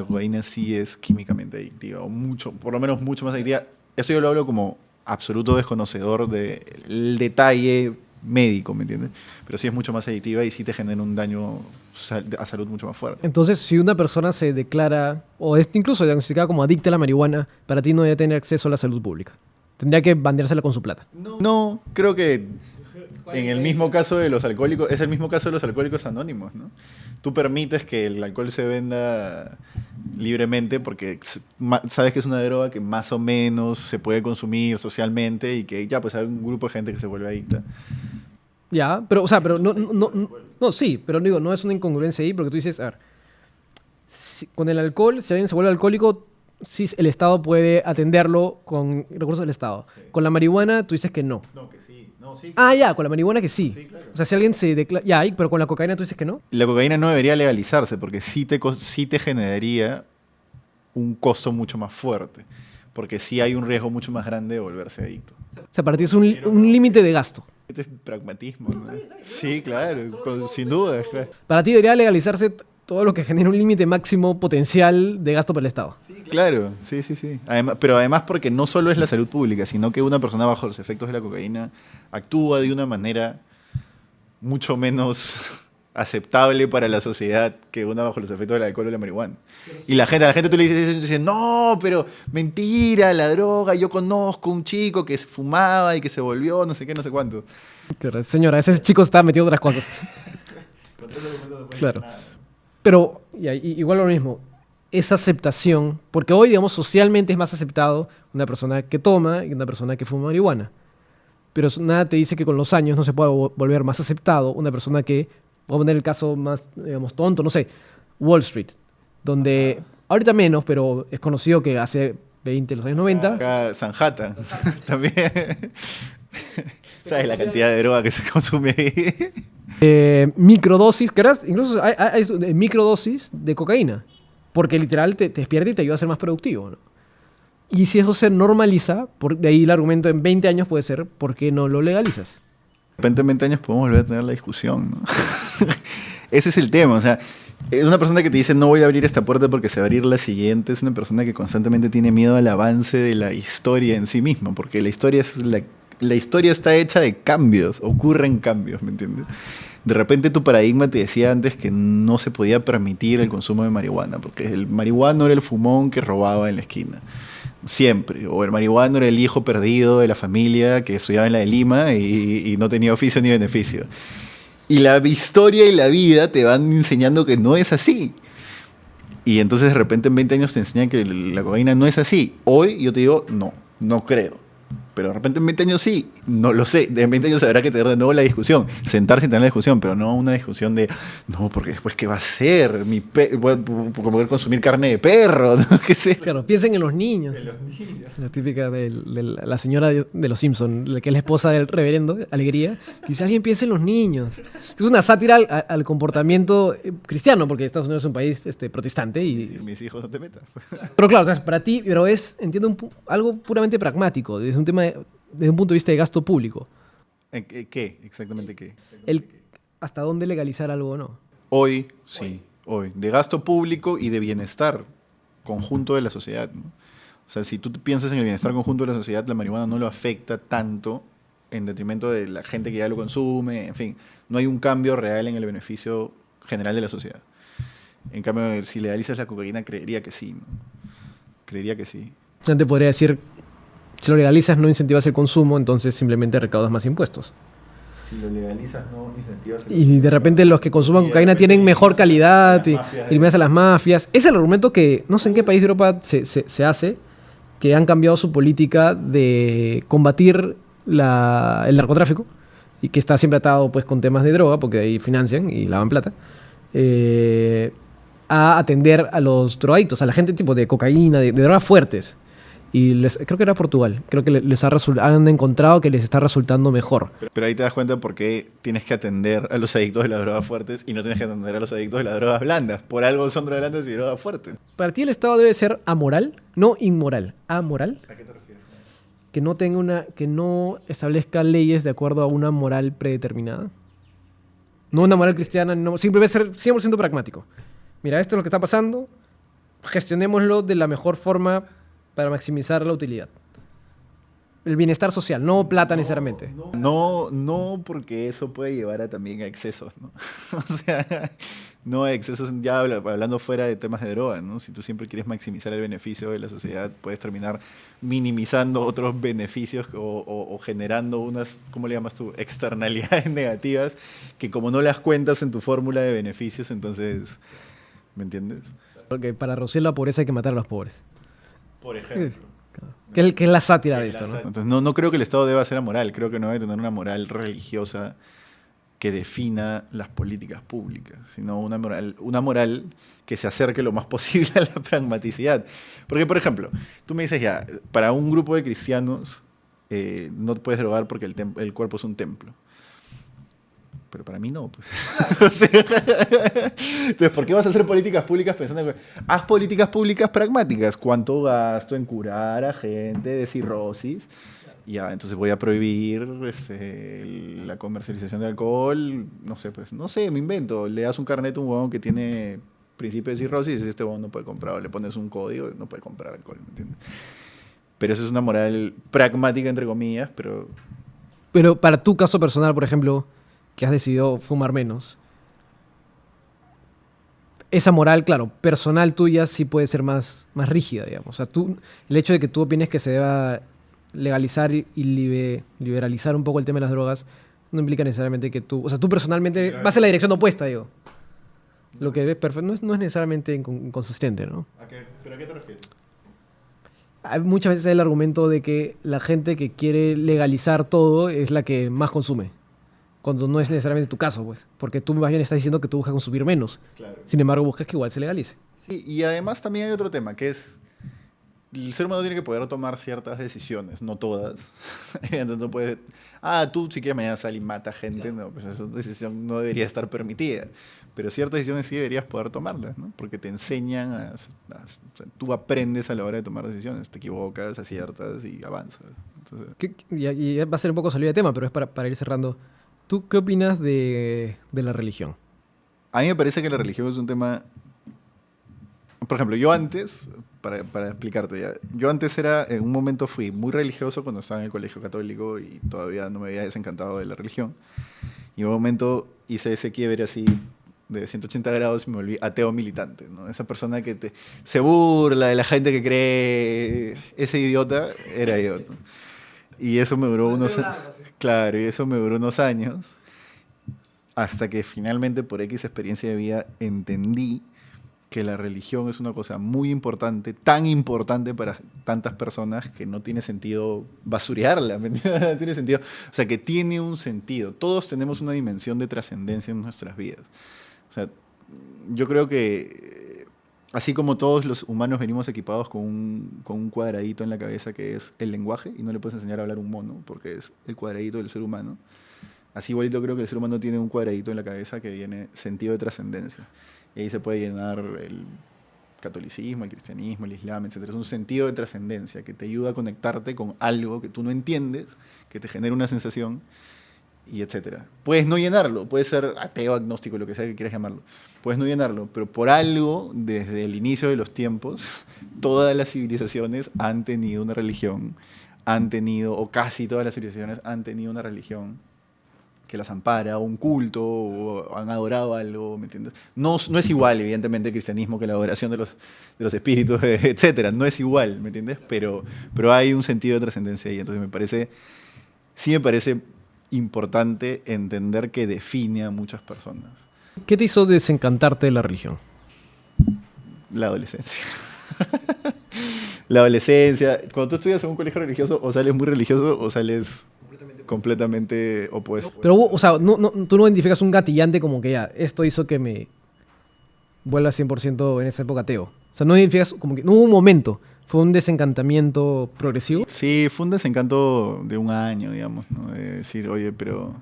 cocaína sí es químicamente adictiva, o mucho, por lo menos mucho más adictiva. Esto yo lo hablo como absoluto desconocedor del detalle médico, ¿me entiendes? Pero sí es mucho más adictiva y sí te genera un daño a salud mucho más fuerte. Entonces, si una persona se declara, o es incluso diagnosticada como adicta a la marihuana, para ti no debe tener acceso a la salud pública. Tendría que bandeársela con su plata. No, creo que en el mismo caso de los alcohólicos, es el mismo caso de los alcohólicos anónimos, ¿no? Tú permites que el alcohol se venda libremente porque sabes que es una droga que más o menos se puede consumir socialmente y que ya pues hay un grupo de gente que se vuelve adicta. Ya, pero, o sea, pero no, sí, pero digo, no es una incongruencia ahí porque tú dices, a ver, con el alcohol, si alguien se vuelve alcohólico, sí, el Estado puede atenderlo con recursos del Estado. Sí. Con la marihuana, tú dices que no. No, que sí. No, sí. Ah, ya, con la marihuana que sí. Sí, claro. O sea, si alguien se declara... Ya, pero con la cocaína tú dices que no. La cocaína no debería legalizarse porque sí te generaría un costo mucho más fuerte. Porque sí hay un riesgo mucho más grande de volverse adicto. O sea, para ti es un límite de gasto. Este es pragmatismo, ¿no? Sí, claro, sin duda. Claro. Para ti debería legalizarse todo lo que genera un límite máximo potencial de gasto para el Estado. Sí, claro, sí. Pero además porque no solo es la salud pública, sino que una persona bajo los efectos de la cocaína actúa de una manera mucho menos aceptable para la sociedad que una bajo los efectos del alcohol o la marihuana. Sí, y a la gente tú le dices eso y dices, no, pero mentira, la droga, yo conozco un chico que fumaba y que se volvió, no sé qué, no sé cuánto. Señora, ese chico está metido en otras cosas. Claro. Pero igual lo mismo, esa aceptación, porque hoy, digamos, socialmente es más aceptado una persona que toma y una persona que fuma marihuana. Pero nada te dice que con los años no se pueda volver más aceptado una persona que, voy a poner el caso más, digamos, tonto, no sé, Wall Street, donde ahorita menos, pero es conocido que hace 20, los años 90... Acá Sanjata, también. ¿Sabes la cantidad de droga que se consume ahí? Microdosis, que incluso hay microdosis de cocaína, porque literal te despierta y te ayuda a ser más productivo, ¿no? Y si eso se normaliza, de ahí el argumento en 20 años puede ser, ¿por qué no lo legalizas? De repente en 20 años podemos volver a tener la discusión, ¿no? Ese es el tema, o sea, una persona que te dice no voy a abrir esta puerta porque se va a abrir la siguiente es una persona que constantemente tiene miedo al avance de la historia en sí misma, porque la historia es la historia está hecha de cambios, ocurren cambios, ¿me entiendes? De repente tu paradigma te decía antes que no se podía permitir el consumo de marihuana, porque el marihuano era el fumón que robaba en la esquina. Siempre. O el marihuano era el hijo perdido de la familia que estudiaba en la de Lima y no tenía oficio ni beneficio. Y la historia y la vida te van enseñando que no es así. Y entonces de repente en 20 años te enseñan que la cocaína no es así. Hoy yo te digo, no creo. Pero de repente en 20 años sí, no lo sé. En 20 años habrá que tener de nuevo la discusión. Sentarse y tener la discusión, pero no una discusión de, no, porque después ¿qué va a ser? Voy a poder consumir carne de perro, ¿no? ¿Qué sé? Claro, piensen en los niños. De los niños. La típica de la señora de los Simpsons, que es la esposa del reverendo, Alegría, que dice, alguien piensa en los niños. Es una sátira al comportamiento cristiano, porque Estados Unidos es un país protestante. Y... Mis hijos no te metas. Pero claro, o sea, para ti, pero entiendo, algo puramente pragmático, desde un punto de vista de gasto público. ¿Qué? ¿Exactamente qué? ¿Hasta dónde legalizar algo o no? Hoy, sí, hoy. De gasto público y de bienestar conjunto de la sociedad, ¿no? O sea, si tú piensas en el bienestar conjunto de la sociedad, la marihuana no lo afecta tanto en detrimento de la gente que ya lo consume, en fin. No hay un cambio real en el beneficio general de la sociedad. En cambio, si legalizas la cocaína, creería que sí, ¿no? Creería que sí. No te podría decir, si lo legalizas no incentivas el consumo, entonces simplemente recaudas más impuestos. Si lo legalizas, no incentivas el Y de repente los que consuman cocaína tienen mejor calidad y eliminas a las mafias. Es el argumento que no sé en qué país de Europa se hace, que han cambiado su política de combatir el narcotráfico y que está siempre atado pues con temas de droga, porque ahí financian y lavan plata, a atender a los drogadictos, a la gente tipo de cocaína, de drogas fuertes. Y creo que era Portugal. Creo que han encontrado que les está resultando mejor. Pero ahí te das cuenta por qué tienes que atender a los adictos de las drogas fuertes y no tienes que atender a los adictos de las drogas blandas. Por algo son drogas blandas y drogas fuertes. Para ti el Estado debe ser amoral, no inmoral. ¿Amoral? ¿A qué te refieres? Que no establezca leyes de acuerdo a una moral predeterminada. No una moral cristiana, no, simplemente ser 100% pragmático. Mira, esto es lo que está pasando, gestionémoslo de la mejor forma para maximizar la utilidad. El bienestar social, no plata necesariamente. No, porque eso puede llevar también a excesos, ¿no? O sea, no a excesos, ya hablando fuera de temas de droga, ¿no? Si tú siempre quieres maximizar el beneficio de la sociedad, puedes terminar minimizando otros beneficios o generando unas, ¿cómo le llamas tú? Externalidades negativas que como no las cuentas en tu fórmula de beneficios, entonces, ¿me entiendes? Porque para reducir la pobreza hay que matar a los pobres. Por ejemplo. Que es la sátira de esto, ¿no? Entonces, no creo que el Estado deba ser amoral, creo que no debe tener una moral religiosa que defina las políticas públicas, sino una moral que se acerque lo más posible a la pragmaticidad. Porque, por ejemplo, tú me dices ya, para un grupo de cristianos no te puedes drogar porque el cuerpo es un templo. Pero para mí no. Pues. O sea, entonces, ¿por qué vas a hacer políticas públicas pensando que haz políticas públicas pragmáticas? ¿Cuánto gasto en curar a gente de cirrosis? Ya, entonces voy a prohibir la comercialización de alcohol. No sé, me invento. Le das un carnet a un huevón que tiene principio de cirrosis y dices, este huevón no puede comprar. O le pones un código, no puede comprar alcohol, ¿me entiendes? Pero eso es una moral pragmática, entre comillas, pero... Pero para tu caso personal, por ejemplo, que has decidido fumar menos, esa moral, claro, personal tuya sí puede ser más rígida, digamos. O sea, el hecho de que tú opines que se deba legalizar y liberalizar un poco el tema de las drogas no implica necesariamente que tú... O sea, tú personalmente vas en la dirección opuesta, digo. Lo que ves perfecto no es necesariamente inconsistente, ¿no? ¿Pero a qué te refieres? Muchas veces hay el argumento de que la gente que quiere legalizar todo es la que más consume. Cuando no es necesariamente tu caso, pues. Porque tú más bien estás diciendo que tú buscas consumir menos. Claro. Sin embargo, buscas que igual se legalice. Sí, y además también hay otro tema, que es... El ser humano tiene que poder tomar ciertas decisiones, no todas. Entonces no puedes... tú si quieres mañana sal y mata gente. Claro. No, pues esa decisión no debería estar permitida. Pero ciertas decisiones sí deberías poder tomarlas, ¿no? Porque te enseñan o sea, tú aprendes a la hora de tomar decisiones. Te equivocas, aciertas y avanzas. Entonces... Y va a ser un poco salida de tema, pero es para ir cerrando. ¿Tú qué opinas de la religión? A mí me parece que la religión es un tema Por ejemplo, yo antes, para explicarte ya, yo antes en un momento fui muy religioso cuando estaba en el colegio católico y todavía no me había desencantado de la religión. Y en un momento hice ese quiebre así de 180 grados y me volví ateo militante, ¿no? Esa persona que se burla de la gente que cree, ese idiota, era yo, ¿no? Y eso me duró claro, y eso me duró unos años, hasta que finalmente por X experiencia de vida entendí que la religión es una cosa muy importante, tan importante para tantas personas que no tiene sentido basurearla, ¿me entiendes? No tiene sentido, o sea, que tiene un sentido. Todos tenemos una dimensión de trascendencia en nuestras vidas. O sea, yo creo que así como todos los humanos venimos equipados con un cuadradito en la cabeza que es el lenguaje, y no le puedes enseñar a hablar a un mono porque es el cuadradito del ser humano, así igualito creo que el ser humano tiene un cuadradito en la cabeza que viene sentido de trascendencia. Y ahí se puede llenar el catolicismo, el cristianismo, el islam, etc. Es un sentido de trascendencia que te ayuda a conectarte con algo que tú no entiendes, que te genera una sensación, y etc. Puedes no llenarlo, puedes ser ateo, agnóstico, lo que sea que quieras llamarlo. Puedes no llenarlo, pero por algo, desde el inicio de los tiempos, todas las civilizaciones han tenido una religión, o casi todas las civilizaciones han tenido una religión que las ampara, o un culto, o han adorado algo, ¿me entiendes? No es igual, evidentemente, el cristianismo que la adoración de los espíritus, etcétera. No es igual, ¿me entiendes? Pero hay un sentido de trascendencia ahí. Entonces sí me parece importante entender que define a muchas personas. ¿Qué te hizo desencantarte de la religión? La adolescencia. La adolescencia. Cuando tú estudias en un colegio religioso, o sales muy religioso o sales completamente opuesto. Pero, o sea, tú no identificas un gatillante como que ya, esto hizo que me vuelva 100% en esa época ateo. O sea, no identificas como que no hubo un momento, fue un desencantamiento progresivo. Sí, fue un desencanto de un año, digamos, ¿no? De decir, oye, pero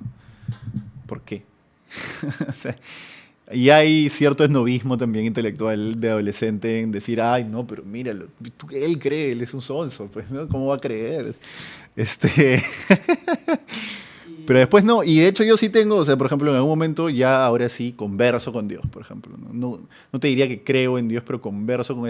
¿por qué? O sea, y hay cierto esnovismo también intelectual de adolescente en decir, ay, no, pero míralo, él cree, él es un sonso, pues, ¿no? ¿Cómo va a creer? Pero después no, y de hecho yo sí tengo, o sea, por ejemplo, en algún momento ya ahora sí converso con Dios, por ejemplo. No te diría que creo en Dios, pero converso con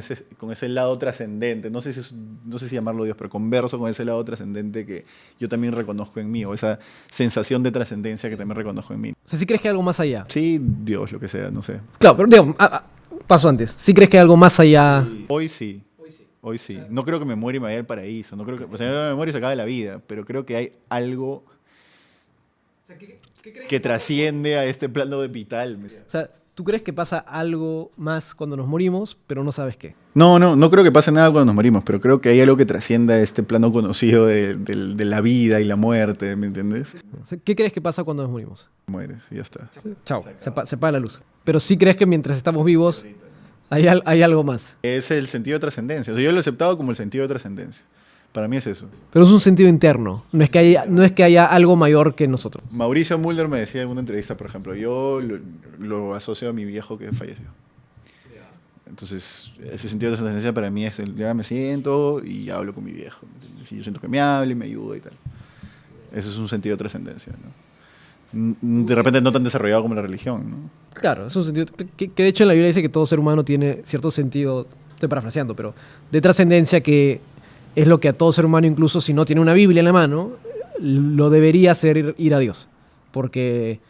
ese lado trascendente. No sé si llamarlo Dios, pero converso con ese lado trascendente que yo también reconozco en mí, o esa sensación de trascendencia que también reconozco en mí. O sea, ¿sí crees que hay algo más allá? Sí, Dios, lo que sea, no sé. Claro, pero digo, paso antes. ¿Sí crees que hay algo más allá? Sí. Hoy sí. Hoy sí. No creo que me muera y me vaya al paraíso. No creo que, o sea, me muero y se acaba la vida, pero creo que hay algo que trasciende a este plano vital. O sea, ¿tú crees que pasa algo más cuando nos morimos, pero no sabes qué? No creo que pase nada cuando nos morimos, pero creo que hay algo que trascienda a este plano conocido de la vida y la muerte, ¿me entiendes? O sea, ¿qué crees que pasa cuando nos morimos? Mueres y ya está. Chao, se apaga la luz. Pero sí crees que mientras estamos vivos hay algo más. Es el sentido de trascendencia. O sea, yo lo he aceptado como el sentido de trascendencia. Para mí es eso. Pero es un sentido interno. No es que haya algo mayor que nosotros. Mauricio Mulder me decía en una entrevista, por ejemplo, yo lo asocio a mi viejo que falleció. Entonces, ese sentido de trascendencia para mí es ya me siento y hablo con mi viejo. Si yo siento que me habla y me ayuda y tal. Eso es un sentido de trascendencia, ¿no? De repente no tan desarrollado como la religión, ¿no? Claro, es un sentido que de hecho en la Biblia dice que todo ser humano tiene cierto sentido, estoy parafraseando, pero de trascendencia, que es lo que a todo ser humano, incluso si no tiene una Biblia en la mano, lo debería hacer ir a Dios. Porque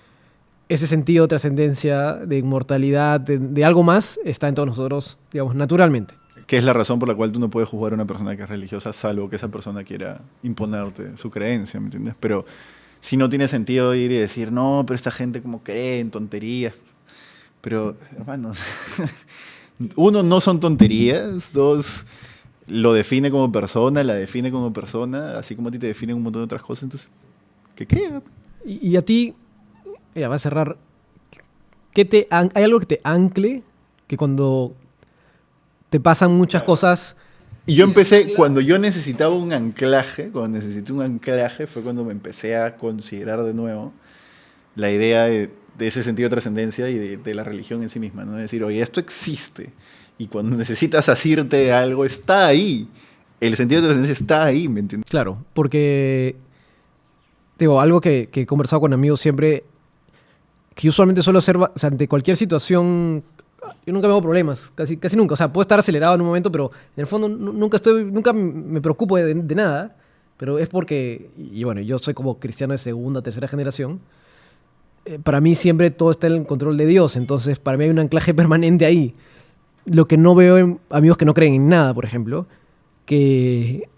ese sentido de trascendencia, de inmortalidad, de algo más, está en todos nosotros, digamos, naturalmente. Que es la razón por la cual tú no puedes juzgar a una persona que es religiosa, salvo que esa persona quiera imponerte su creencia, ¿me entiendes? Pero si no tiene sentido ir y decir, no, pero esta gente como cree en tonterías. Pero, hermanos, uno, no son tonterías, dos, lo define como persona, la define como persona, así como a ti te definen un montón de otras cosas, entonces, que crea. Y a ti, ya va a cerrar, ¿hay algo que te ancle? Que cuando te pasan muchas cosas... Y yo empecé, cuando yo necesitaba un anclaje, cuando necesité un anclaje, fue cuando me empecé a considerar de nuevo la idea de ese sentido de trascendencia y de la religión en sí misma, ¿no? Es decir, oye, esto existe, y cuando necesitas asirte de algo, está ahí. El sentido de trascendencia está ahí, ¿me entiendes? Claro, porque, digo, algo que he conversado con amigos siempre, que yo usualmente suelo hacer, o sea, ante cualquier situación Yo nunca me hago problemas, casi nunca. O sea, puedo estar acelerado en un momento, pero en el fondo nunca me preocupo de nada. Pero es porque, y bueno, yo soy como cristiano de segunda, tercera generación. Para mí siempre todo está en el control de Dios. Entonces, para mí hay un anclaje permanente ahí. Lo que no veo en amigos que no creen en nada, por ejemplo, que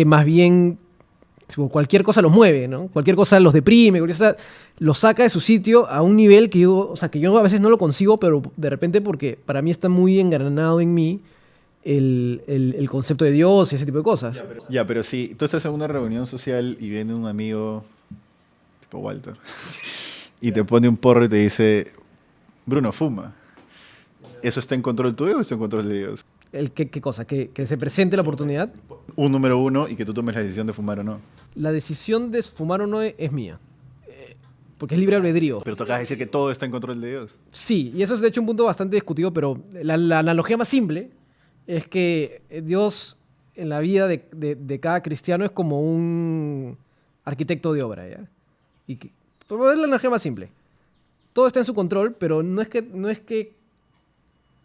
más bien tipo, cualquier cosa los mueve, ¿no? Cualquier cosa los deprime, cualquier cosa los saca de su sitio a un nivel que yo, o sea, que yo a veces no lo consigo, pero de repente porque para mí está muy engranado en mí el concepto de Dios y ese tipo de cosas. Pero si tú estás en una reunión social y viene un amigo, tipo Walter, y te pone un porro y te dice, Bruno, fuma. ¿Eso está en control tuyo o está en control de Dios? ¿Qué cosa? ¿Que se presente la oportunidad? Un número uno y que tú tomes la decisión de fumar o no. La decisión de fumar o no es mía. Porque es libre albedrío. Pero tú acabas de decir que todo está en control de Dios. Sí, y eso es de hecho un punto bastante discutido, pero la analogía más simple es que Dios en la vida de cada cristiano es como un arquitecto de obra, ¿ya? Pero es la analogía más simple. Todo está en su control, pero no es que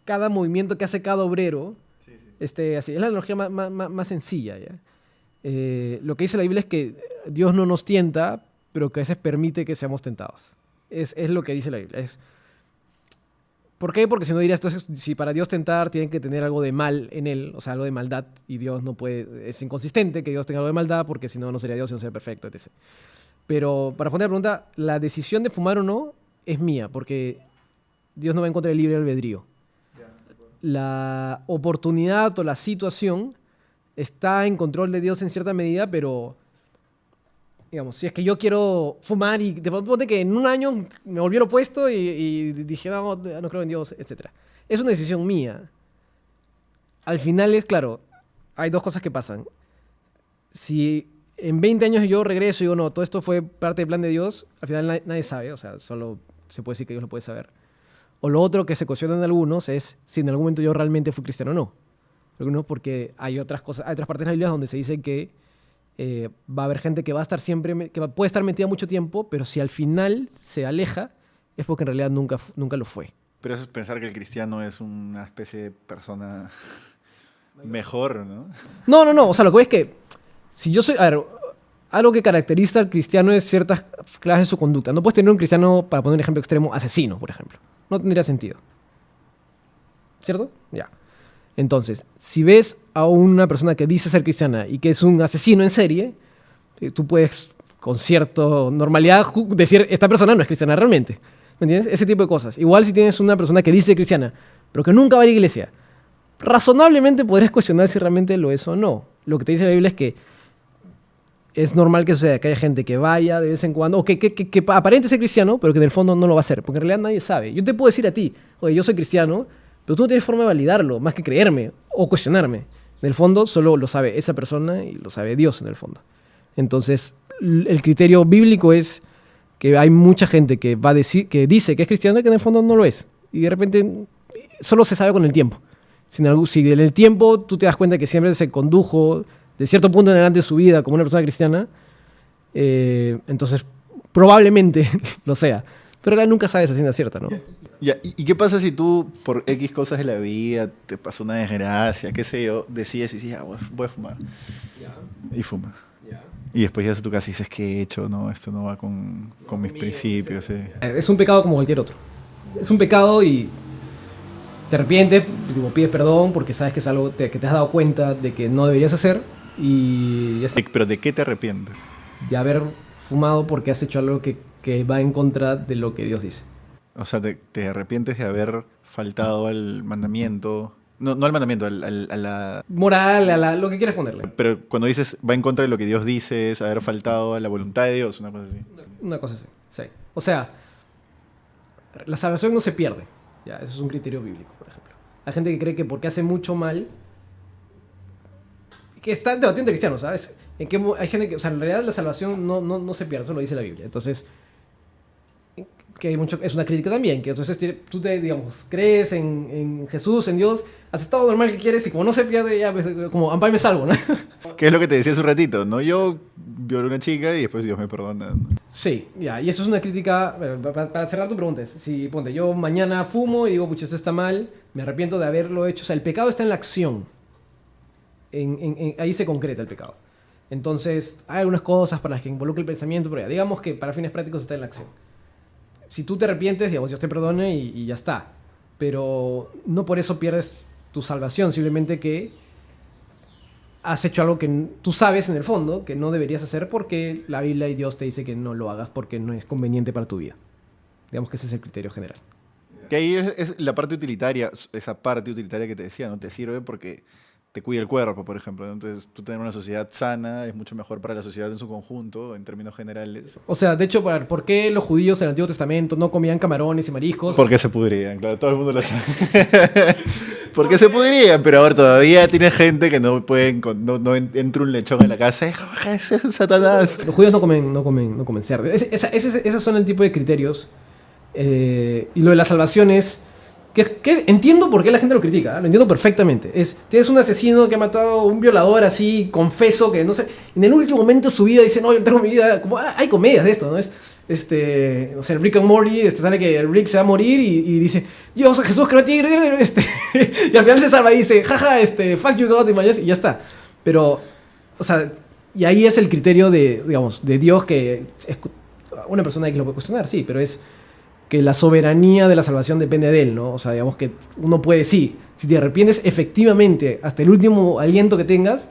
cada movimiento que hace cada obrero esté así. Es la analogía más sencilla, ¿ya? Lo que dice la Biblia es que Dios no nos tienta, pero que a veces permite que seamos tentados. Es lo que dice la Biblia. ¿Por qué? Porque si no dirías, entonces, si para Dios tentar tienen que tener algo de mal en él, o sea, algo de maldad, y Dios no puede, es inconsistente que Dios tenga algo de maldad, porque si no, no sería Dios y no sería perfecto, etc. Pero para responder la pregunta, la decisión de fumar o no es mía, porque Dios no va en contra del libre albedrío. La oportunidad o la situación está en control de Dios en cierta medida, pero digamos, si es que yo quiero fumar y de pronto que en un año me volvió lo opuesto y dije, no creo en Dios, etc. Es una decisión mía. Al final es, claro, hay dos cosas que pasan. Si en 20 años yo regreso y digo, no, todo esto fue parte del plan de Dios, al final nadie sabe, o sea, solo se puede decir que Dios lo puede saber. O lo otro que se cuestionan algunos es si en algún momento yo realmente fui cristiano o no. Porque hay otras cosas, hay otras partes de la Biblia donde se dice que va a haber gente que va a estar siempre, que puede estar metida mucho tiempo, pero si al final se aleja, es porque en realidad nunca lo fue. Pero eso es pensar que el cristiano es una especie de persona mejor, ¿no? No. O sea, lo que voy es que si yo soy... A ver, algo que caracteriza al cristiano es ciertas clases de su conducta. No puedes tener un cristiano, para poner un ejemplo extremo, asesino, por ejemplo. No tendría sentido. ¿Cierto? Ya. Entonces, si ves a una persona que dice ser cristiana y que es un asesino en serie, tú puedes con cierta normalidad decir, esta persona no es cristiana realmente. ¿Me entiendes? Ese tipo de cosas. Igual si tienes una persona que dice cristiana, pero que nunca va a la iglesia, razonablemente podrías cuestionar si realmente lo es o no. Lo que te dice la Biblia es que es normal que suceda, que haya gente que vaya de vez en cuando, o que aparente ser cristiano, pero que en el fondo no lo va a hacer, porque en realidad nadie sabe. Yo te puedo decir a ti, oye, yo soy cristiano, pero tú no tienes forma de validarlo, más que creerme o cuestionarme. En el fondo solo lo sabe esa persona y lo sabe Dios en el fondo. Entonces, el criterio bíblico es que hay mucha gente que que dice que es cristiana que en el fondo no lo es. Y de repente solo se sabe con el tiempo. Si en el tiempo tú te das cuenta que siempre se condujo de cierto punto en adelante de su vida como una persona cristiana, entonces probablemente lo sea. Pero nunca sabes a ciencia cierta, ¿no? ¿Y qué pasa si tú, por X cosas de la vida, te pasó una desgracia, qué sé yo, decides y dices, voy a fumar? Y fumas. Y después llegas a tu casa y dices, ¿qué he hecho? No, esto no va con mis principios. Es un pecado como cualquier otro. Es un pecado y te arrepientes, pides perdón porque sabes que es algo que te has dado cuenta de que no deberías hacer y ya está. ¿Pero de qué te arrepientes? De haber fumado porque has hecho algo que va en contra de lo que Dios dice. O sea, te arrepientes de haber faltado al mandamiento. No al mandamiento, a la... moral, lo que quieras ponerle. Pero cuando dices va en contra de lo que Dios dice, es haber faltado a la voluntad de Dios, una cosa así. Una cosa así, sí. O sea, la salvación no se pierde. Ya, eso es un criterio bíblico, por ejemplo. Hay gente que cree que porque hace mucho mal, que está en debate cristiano, ¿sabes? Hay gente que, o sea, en realidad la salvación no se pierde, eso lo dice la Biblia. Entonces, que hay mucho, es una crítica también, que entonces tú digamos, crees en Jesús, en Dios, haces todo normal que quieres y como no se pierde, ya, pues, como amparo me salvo, ¿no? Que es lo que te decía hace un ratito, ¿no? Yo violé a una chica y después Dios me perdona, ¿no? Sí, ya, y eso es una crítica, para cerrar tu pregunta, si ponte, yo mañana fumo y digo, pucha, esto está mal, me arrepiento de haberlo hecho, o sea, el pecado está en la acción, ahí se concreta el pecado. Entonces, hay algunas cosas para las que involucra el pensamiento, pero ya, digamos que para fines prácticos está en la acción. Si tú te arrepientes, digamos, Dios te perdone y ya está. Pero no por eso pierdes tu salvación, simplemente que has hecho algo que tú sabes en el fondo que no deberías hacer porque la Biblia y Dios te dice que no lo hagas porque no es conveniente para tu vida. Digamos que ese es el criterio general. Que ahí es la parte utilitaria, esa parte utilitaria que te decía, ¿no? Te sirve porque te cuida el cuerpo, por ejemplo, ¿no? Entonces, tú tener una sociedad sana es mucho mejor para la sociedad en su conjunto, en términos generales. O sea, de hecho, ¿por qué los judíos en el Antiguo Testamento no comían camarones y mariscos? Porque se pudrían, claro, todo el mundo lo sabe. Porque se pudrían, pero ahora todavía tiene gente que no pueden, no entra un lechón en la casa, ese es Satanás. Los judíos no comen cerdo. Esos son el tipo de criterios. Y lo de las salvaciones, que entiendo por qué la gente lo critica, ¿eh? Lo entiendo perfectamente. Tienes un asesino que ha matado a un violador así, confeso, que no sé, en el último momento de su vida dice, no, yo tengo mi vida, como hay comedias de esto, ¿no? No sé, el Rick and Morty, sale que el Rick se va a morir y dice, Dios, Jesús, creo en ti, y al final se salva y dice, jaja, fuck you God, y ya está. Pero, o sea, y ahí es el criterio de, digamos, de Dios, que es una persona que lo puede cuestionar, sí, pero es que la soberanía de la salvación depende de él, ¿no? O sea, digamos que uno puede, sí, si te arrepientes efectivamente hasta el último aliento que tengas,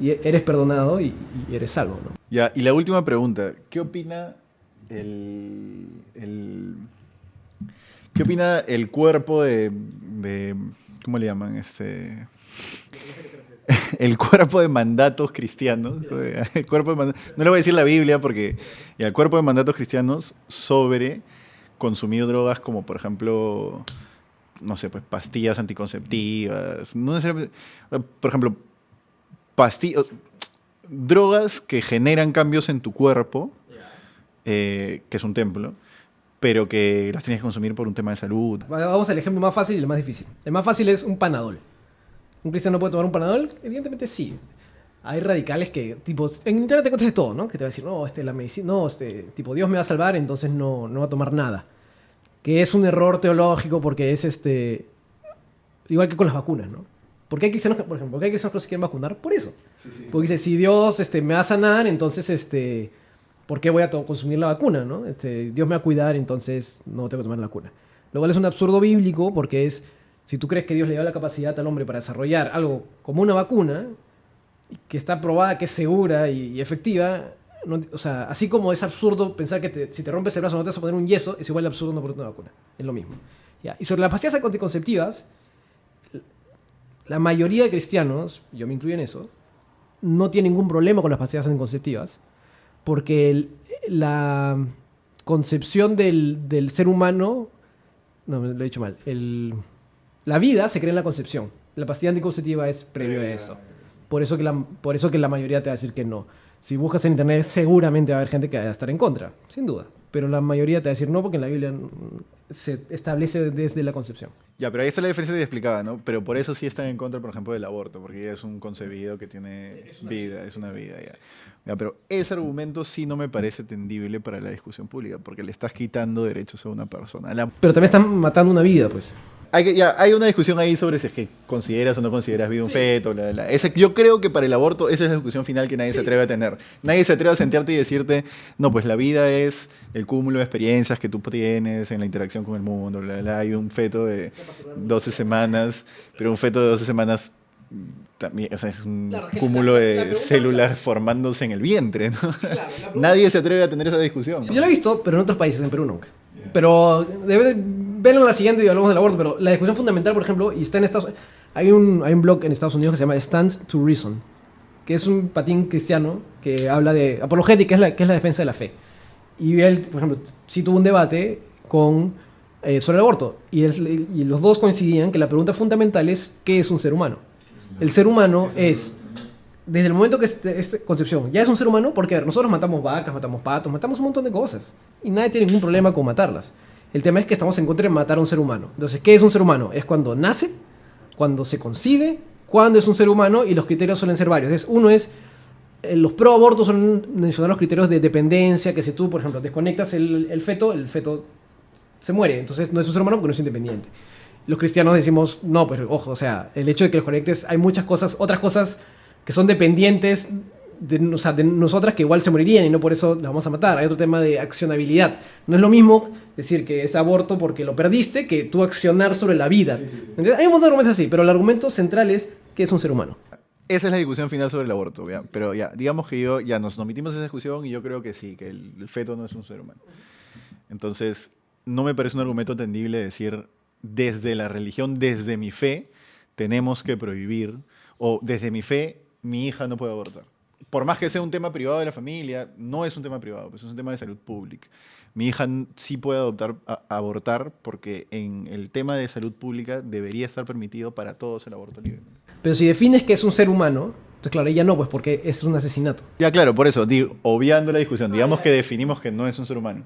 y eres perdonado y eres salvo, ¿no? Ya, y la última pregunta, ¿qué opina ¿qué opina el cuerpo de ¿cómo le llaman? El cuerpo de mandatos cristianos, el cuerpo de no le voy a decir la Biblia porque ya, el cuerpo de mandatos cristianos sobre consumir drogas como, por ejemplo, no sé, pues pastillas anticonceptivas, no necesariamente, por ejemplo, drogas que generan cambios en tu cuerpo, que es un templo, pero que las tienes que consumir por un tema de salud. Vamos al ejemplo más fácil y el más difícil. El más fácil es un Panadol. ¿Un cristiano puede tomar un Panadol? Evidentemente sí. Hay radicales que, tipo, en internet te encuentras de todo, ¿no? Que te va a decir, no, la medicina, no, tipo, Dios me va a salvar, entonces no va a tomar nada. Que es un error teológico porque es, igual que con las vacunas, ¿no? ¿Por qué hay cristianos, por ejemplo, que se quieren vacunar? Por eso. Sí. Porque dice, si Dios me va a sanar, entonces, ¿por qué voy a consumir la vacuna, no? Dios me va a cuidar, entonces no tengo que tomar la vacuna. Lo cual es un absurdo bíblico porque es, si tú crees que Dios le da la capacidad al hombre para desarrollar algo como una vacuna, que está probada, que es segura y efectiva, no, o sea, así como es absurdo pensar que si te rompes el brazo no te vas a poner un yeso, es igual de absurdo no ponerte una vacuna. Es lo mismo. ¿Ya? Y sobre las pastillas anticonceptivas, la mayoría de cristianos, yo me incluyo en eso, no tiene ningún problema con las pastillas anticonceptivas, porque la concepción del ser humano, no, lo he dicho mal, la vida se crea en la concepción. La pastilla anticonceptiva es previo a eso. Por eso que la mayoría te va a decir que no. Si buscas en internet, seguramente va a haber gente que va a estar en contra, sin duda. Pero la mayoría te va a decir no, porque en la Biblia se establece desde la concepción. Ya, pero ahí está la diferencia que te explicaba, ¿no? Pero por eso sí están en contra, por ejemplo, del aborto, porque ya es un concebido que tiene vida, es una vida, ya. Ya, pero ese argumento sí no me parece tendible para la discusión pública, porque le estás quitando derechos a una persona. Pero también están matando una vida, pues. Hay una discusión ahí sobre si es que consideras o no consideras vida un feto, bla, bla, bla. Yo creo que para el aborto esa es la discusión final que nadie se atreve a tener. Nadie se atreve a sentarte y decirte, no, pues la vida es el cúmulo de experiencias que tú tienes en la interacción con el mundo, bla, bla, bla. Hay un feto de 12 semanas, pero un feto de 12 semanas también, o sea, es un cúmulo de células formándose en el vientre, ¿no? Claro, nadie se atreve a tener esa discusión, ¿no? Yo lo he visto, pero en otros países, en Perú nunca. Pero verlo en la siguiente y hablamos del aborto, pero la discusión fundamental, por ejemplo, y está en Estados Unidos, hay un blog en Estados Unidos que se llama Stand to Reason, que es un patín cristiano que habla de apologética, que es la defensa de la fe. Y él, por ejemplo, sí tuvo un debate sobre el aborto, y los dos coincidían que la pregunta fundamental es ¿qué es un ser humano? El ser humano es desde el momento que es concepción, ya es un ser humano, porque a ver, nosotros matamos vacas, matamos patos, matamos un montón de cosas. Y nadie tiene ningún problema con matarlas. El tema es que estamos en contra de matar a un ser humano. Entonces, ¿qué es un ser humano? Es cuando nace, cuando se concibe, cuando es un ser humano, y los criterios suelen ser varios. Uno es, los pro abortos suelen mencionar los criterios de dependencia, que si tú, por ejemplo, desconectas el feto se muere. Entonces no es un ser humano porque no es independiente. Los cristianos decimos, no, pues ojo, o sea, el hecho de que los conectes, hay muchas cosas, otras cosas que son dependientes de nosotras que igual se morirían y no por eso las vamos a matar. Hay otro tema de accionabilidad. No es lo mismo decir que es aborto porque lo perdiste que tú accionar sobre la vida. Sí, sí, sí. Hay un montón de argumentos así, pero el argumento central es que es un ser humano. Esa es la discusión final sobre el aborto, ¿ya? Pero ya, digamos que ya nos omitimos esa discusión y yo creo que sí, que el feto no es un ser humano. Entonces, no me parece un argumento atendible decir desde la religión, desde mi fe, tenemos que prohibir, o desde mi fe, mi hija no puede abortar. Por más que sea un tema privado de la familia, no es un tema privado, pues es un tema de salud pública. Mi hija sí puede abortar porque en el tema de salud pública debería estar permitido para todos el aborto libre. Pero si defines que es un ser humano, entonces claro, ella no, pues porque es un asesinato. Ya, claro, por eso, digo, obviando la discusión, digamos que definimos que no es un ser humano.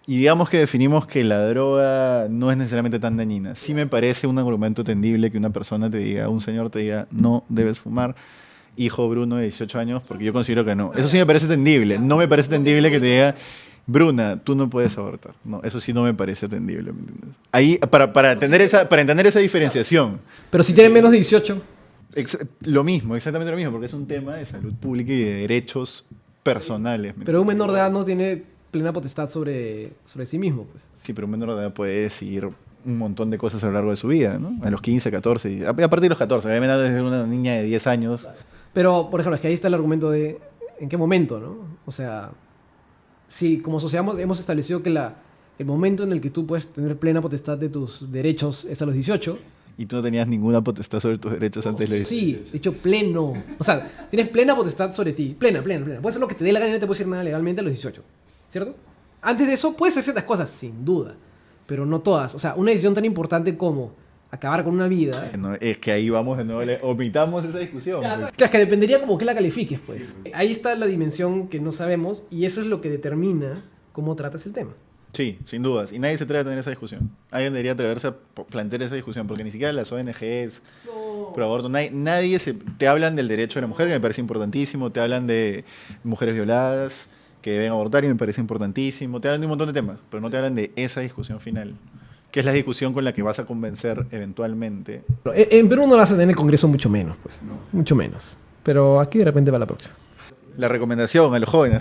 Y digamos que definimos que la droga no es necesariamente tan dañina. Sí me parece un argumento tendible que una persona te diga, un señor te diga, no debes fumar, hijo Bruno de 18 años, porque yo considero que no. Eso sí me parece tendible. No me parece tendible que te diga, Bruna, tú no puedes abortar. No, eso sí no me parece tendible, ¿me entiendes? Ahí, para entender esa diferenciación. Pero si tienen menos de 18... Lo mismo, exactamente lo mismo, porque es un tema de salud pública y de derechos personales. Pero un menor de edad no tiene plena potestad sobre sí mismo, pues. Sí, pero un menor de edad puede decidir un montón de cosas a lo largo de su vida, ¿no? A los 15, 14, a partir de los 14. Obviamente desde una niña de 10 años. Pero, por ejemplo, es que ahí está el argumento de en qué momento, ¿no? O sea, si como sociedad hemos establecido que el momento en el que tú puedes tener plena potestad de tus derechos es a los 18. Y tú no tenías ninguna potestad sobre tus derechos antes de los 18. Sí, de hecho, pleno. O sea, tienes plena potestad sobre ti. Plena. Puedes hacer lo que te dé la gana y no te puedes decir nada legalmente a los 18. ¿Cierto? Antes de eso, puedes hacer ciertas cosas, sin duda. Pero no todas. O sea, una decisión tan importante como acabar con una vida... No, es que ahí vamos de nuevo, omitamos esa discusión. Claro, es que dependería como que la califiques, pues. Sí. Ahí está la dimensión que no sabemos y eso es lo que determina cómo tratas el tema. Sí, sin dudas. Y nadie se atreve a tener esa discusión. Alguien debería atreverse a plantear esa discusión, porque ni siquiera las ONGs pro aborto, nadie te hablan del derecho de la mujer, que me parece importantísimo, te hablan de mujeres violadas que deben abortar y me parece importantísimo, te hablan de un montón de temas, pero no te hablan de esa discusión final, que es la discusión con la que vas a convencer eventualmente. En Perú no la vas a tener en el Congreso, mucho menos, pues. No. Mucho menos. Pero aquí de repente va la próxima. La recomendación a los jóvenes.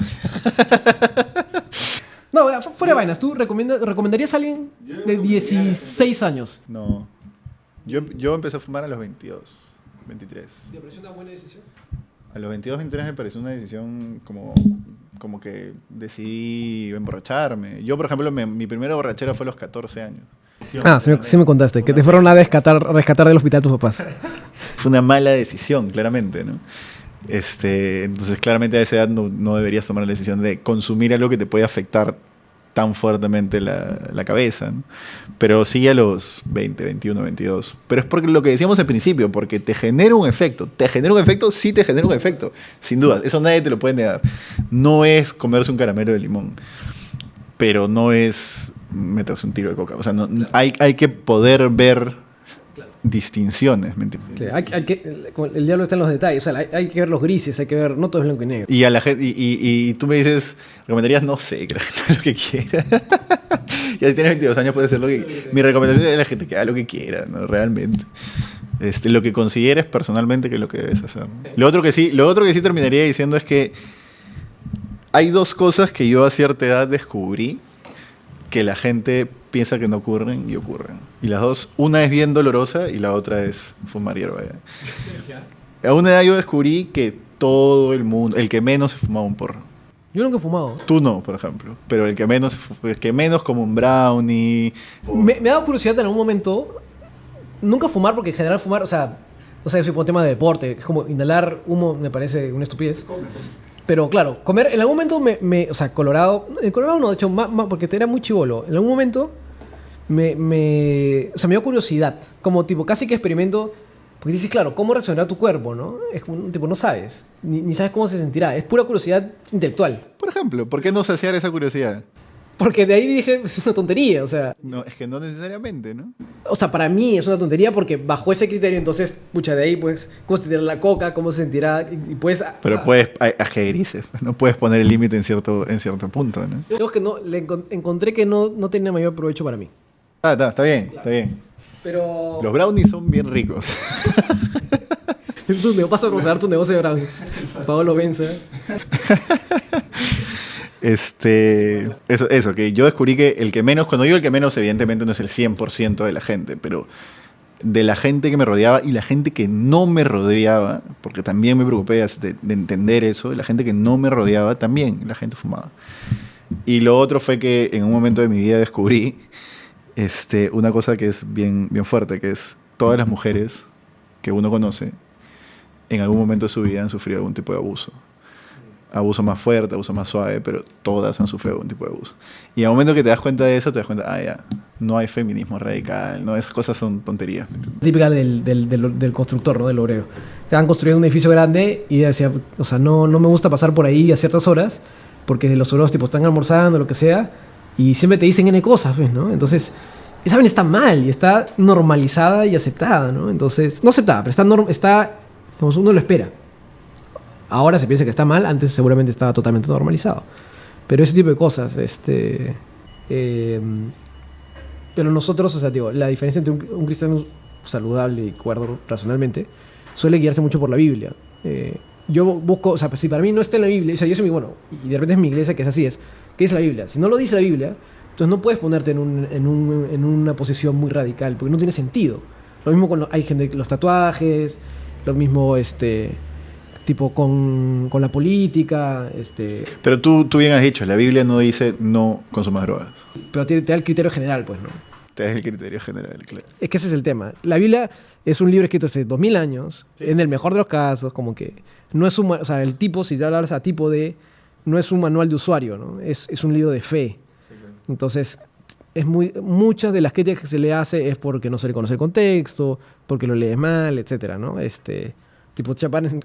No, fuera de vainas, ¿tú recomendarías a alguien de 16 años? No. Yo empecé a fumar a los 22, 23. ¿Te pareció una buena decisión? A los 22, 23 me pareció una decisión como que decidí emborracharme. Yo, por ejemplo, mi primera borrachera fue a los 14 años. Ah, sí me contaste, que te fueron a rescatar del hospital tus papás. Fue una mala decisión, claramente, ¿no? Entonces, claramente a esa edad no deberías tomar la decisión de consumir algo que te puede afectar tan fuertemente la cabeza, ¿no? Pero sí a los 20, 21, 22. Pero es porque lo que decíamos al principio, porque te genera un efecto. ¿Te genera un efecto? Sí te genera un efecto, sin duda. Eso nadie te lo puede negar. No es comerse un caramelo de limón, pero no es meterse un tiro de coca. O sea, hay que poder ver distinciones, ¿me entiendes? El diablo está en los detalles, o sea, hay que ver los grises, hay que ver, no todo es blanco y negro. Y a la gente, y tú me dices, ¿recomendarías? No sé, que la gente haga lo que quiera. Ya si tienes 22 años puedes hacer lo que... Mi recomendación es a la gente que haga lo que quiera, ¿no? Realmente. Lo que consideres personalmente que es lo que debes hacer, ¿no? Lo otro que sí terminaría diciendo es que hay dos cosas que yo a cierta edad descubrí que la gente piensa que no ocurren y ocurren. Y las dos, una es bien dolorosa y la otra es fumar hierba. A una edad yo descubrí que todo el mundo, el que menos se fumaba un porro. Yo nunca he fumado. Tú no, por ejemplo, pero el que menos como un brownie. Me ha dado curiosidad en algún momento, nunca fumar, porque en general fumar, o sea, yo soy por un tema de deporte, es como inhalar humo, me parece una estupidez. Pero claro, comer, en algún momento o sea, Colorado no, de hecho, más, porque era muy chibolo. En algún momento me dio curiosidad, como tipo, casi que experimento Porque dices, claro, ¿cómo reaccionará tu cuerpo, no? Es como, tipo, no sabes. Ni sabes cómo se sentirá. Es pura curiosidad intelectual. Por ejemplo, ¿por qué no saciar esa curiosidad? Porque de ahí dije, es una tontería, o sea. No, es que no necesariamente, ¿no? O sea, para mí es una tontería porque bajo ese criterio, entonces, pucha, de ahí, pues, cómo se sentirá la coca, cómo se sentirá, y pues... Pero puedes, hay que grises, no puedes poner el límite en cierto punto, ¿no? Yo que no, encontré que no tenía mayor provecho para mí. Ah, está bien, está bien. Pero... Los brownies son bien ricos. Vas a promocionar tu negocio de brownie. Pablo Benza. Eso, que yo descubrí que el que menos, cuando digo el que menos, evidentemente no es el 100% de la gente, pero de la gente que me rodeaba y la gente que no me rodeaba, porque también me preocupé de entender eso, la gente que no me rodeaba también, la gente fumaba. Y lo otro fue que en un momento de mi vida descubrí una cosa que es bien, bien fuerte, que es todas las mujeres que uno conoce, en algún momento de su vida han sufrido algún tipo de abuso. Abuso más fuerte, abuso más suave, pero todas han sufrido algún tipo de abuso. Y al momento que te das cuenta de eso, te das cuenta, ya, no hay feminismo radical, no, esas cosas son tonterías. Típica del constructor, ¿no? Del obrero. Te han construido un edificio grande y decía, o sea, no me gusta pasar por ahí a ciertas horas porque los obreros tipo están almorzando, lo que sea, y siempre te dicen N cosas, ¿ves? ¿No? Entonces, esa vaina está mal y está normalizada y aceptada, ¿no? Entonces, no aceptada, pero está como uno lo espera. Ahora se piensa que está mal, antes seguramente estaba totalmente normalizado. Pero ese tipo de cosas, pero nosotros, o sea, digo, la diferencia entre un cristiano saludable y cuerdo racionalmente suele guiarse mucho por la Biblia. Yo busco, o sea, si para mí no está en la Biblia, o sea, yo soy bueno, y de repente es mi iglesia que es así, ¿qué dice la Biblia? Si no lo dice la Biblia, entonces no puedes ponerte en una posición muy radical, porque no tiene sentido. Lo mismo hay gente, los tatuajes, lo mismo, tipo con la política, Pero tú bien has dicho, la Biblia no dice no consumas drogas. pero te da el criterio general, pues, ¿no? Te da el criterio general, claro. Es que ese es el tema. La Biblia es un libro escrito hace 2000 años, Sí, en el sí, mejor de los casos, como que no es un, o sea, el tipo, si te hablas a tipo de, no es un manual de usuario, ¿no? Es un libro de fe. Sí, claro. Entonces, muchas de las críticas que se le hace es porque no se le conoce el contexto, porque lo lees mal, etcétera, ¿no? Tipo,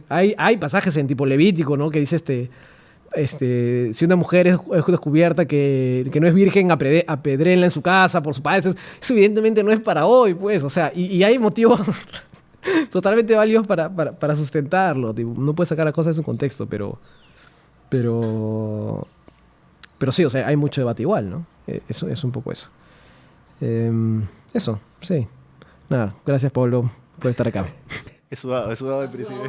hay pasajes en tipo Levítico, ¿no? Que dice si una mujer es descubierta que no es virgen, apedréenla en su casa por su padre. Eso evidentemente no es para hoy, pues. O sea, y hay motivos totalmente válidos para sustentarlo. Tipo, no puedes sacar las cosas de su contexto, pero sí, o sea, hay mucho debate igual, ¿no? Eso es un poco eso. Eso, sí. Nada, gracias Pablo por estar acá. Es sudado al principio.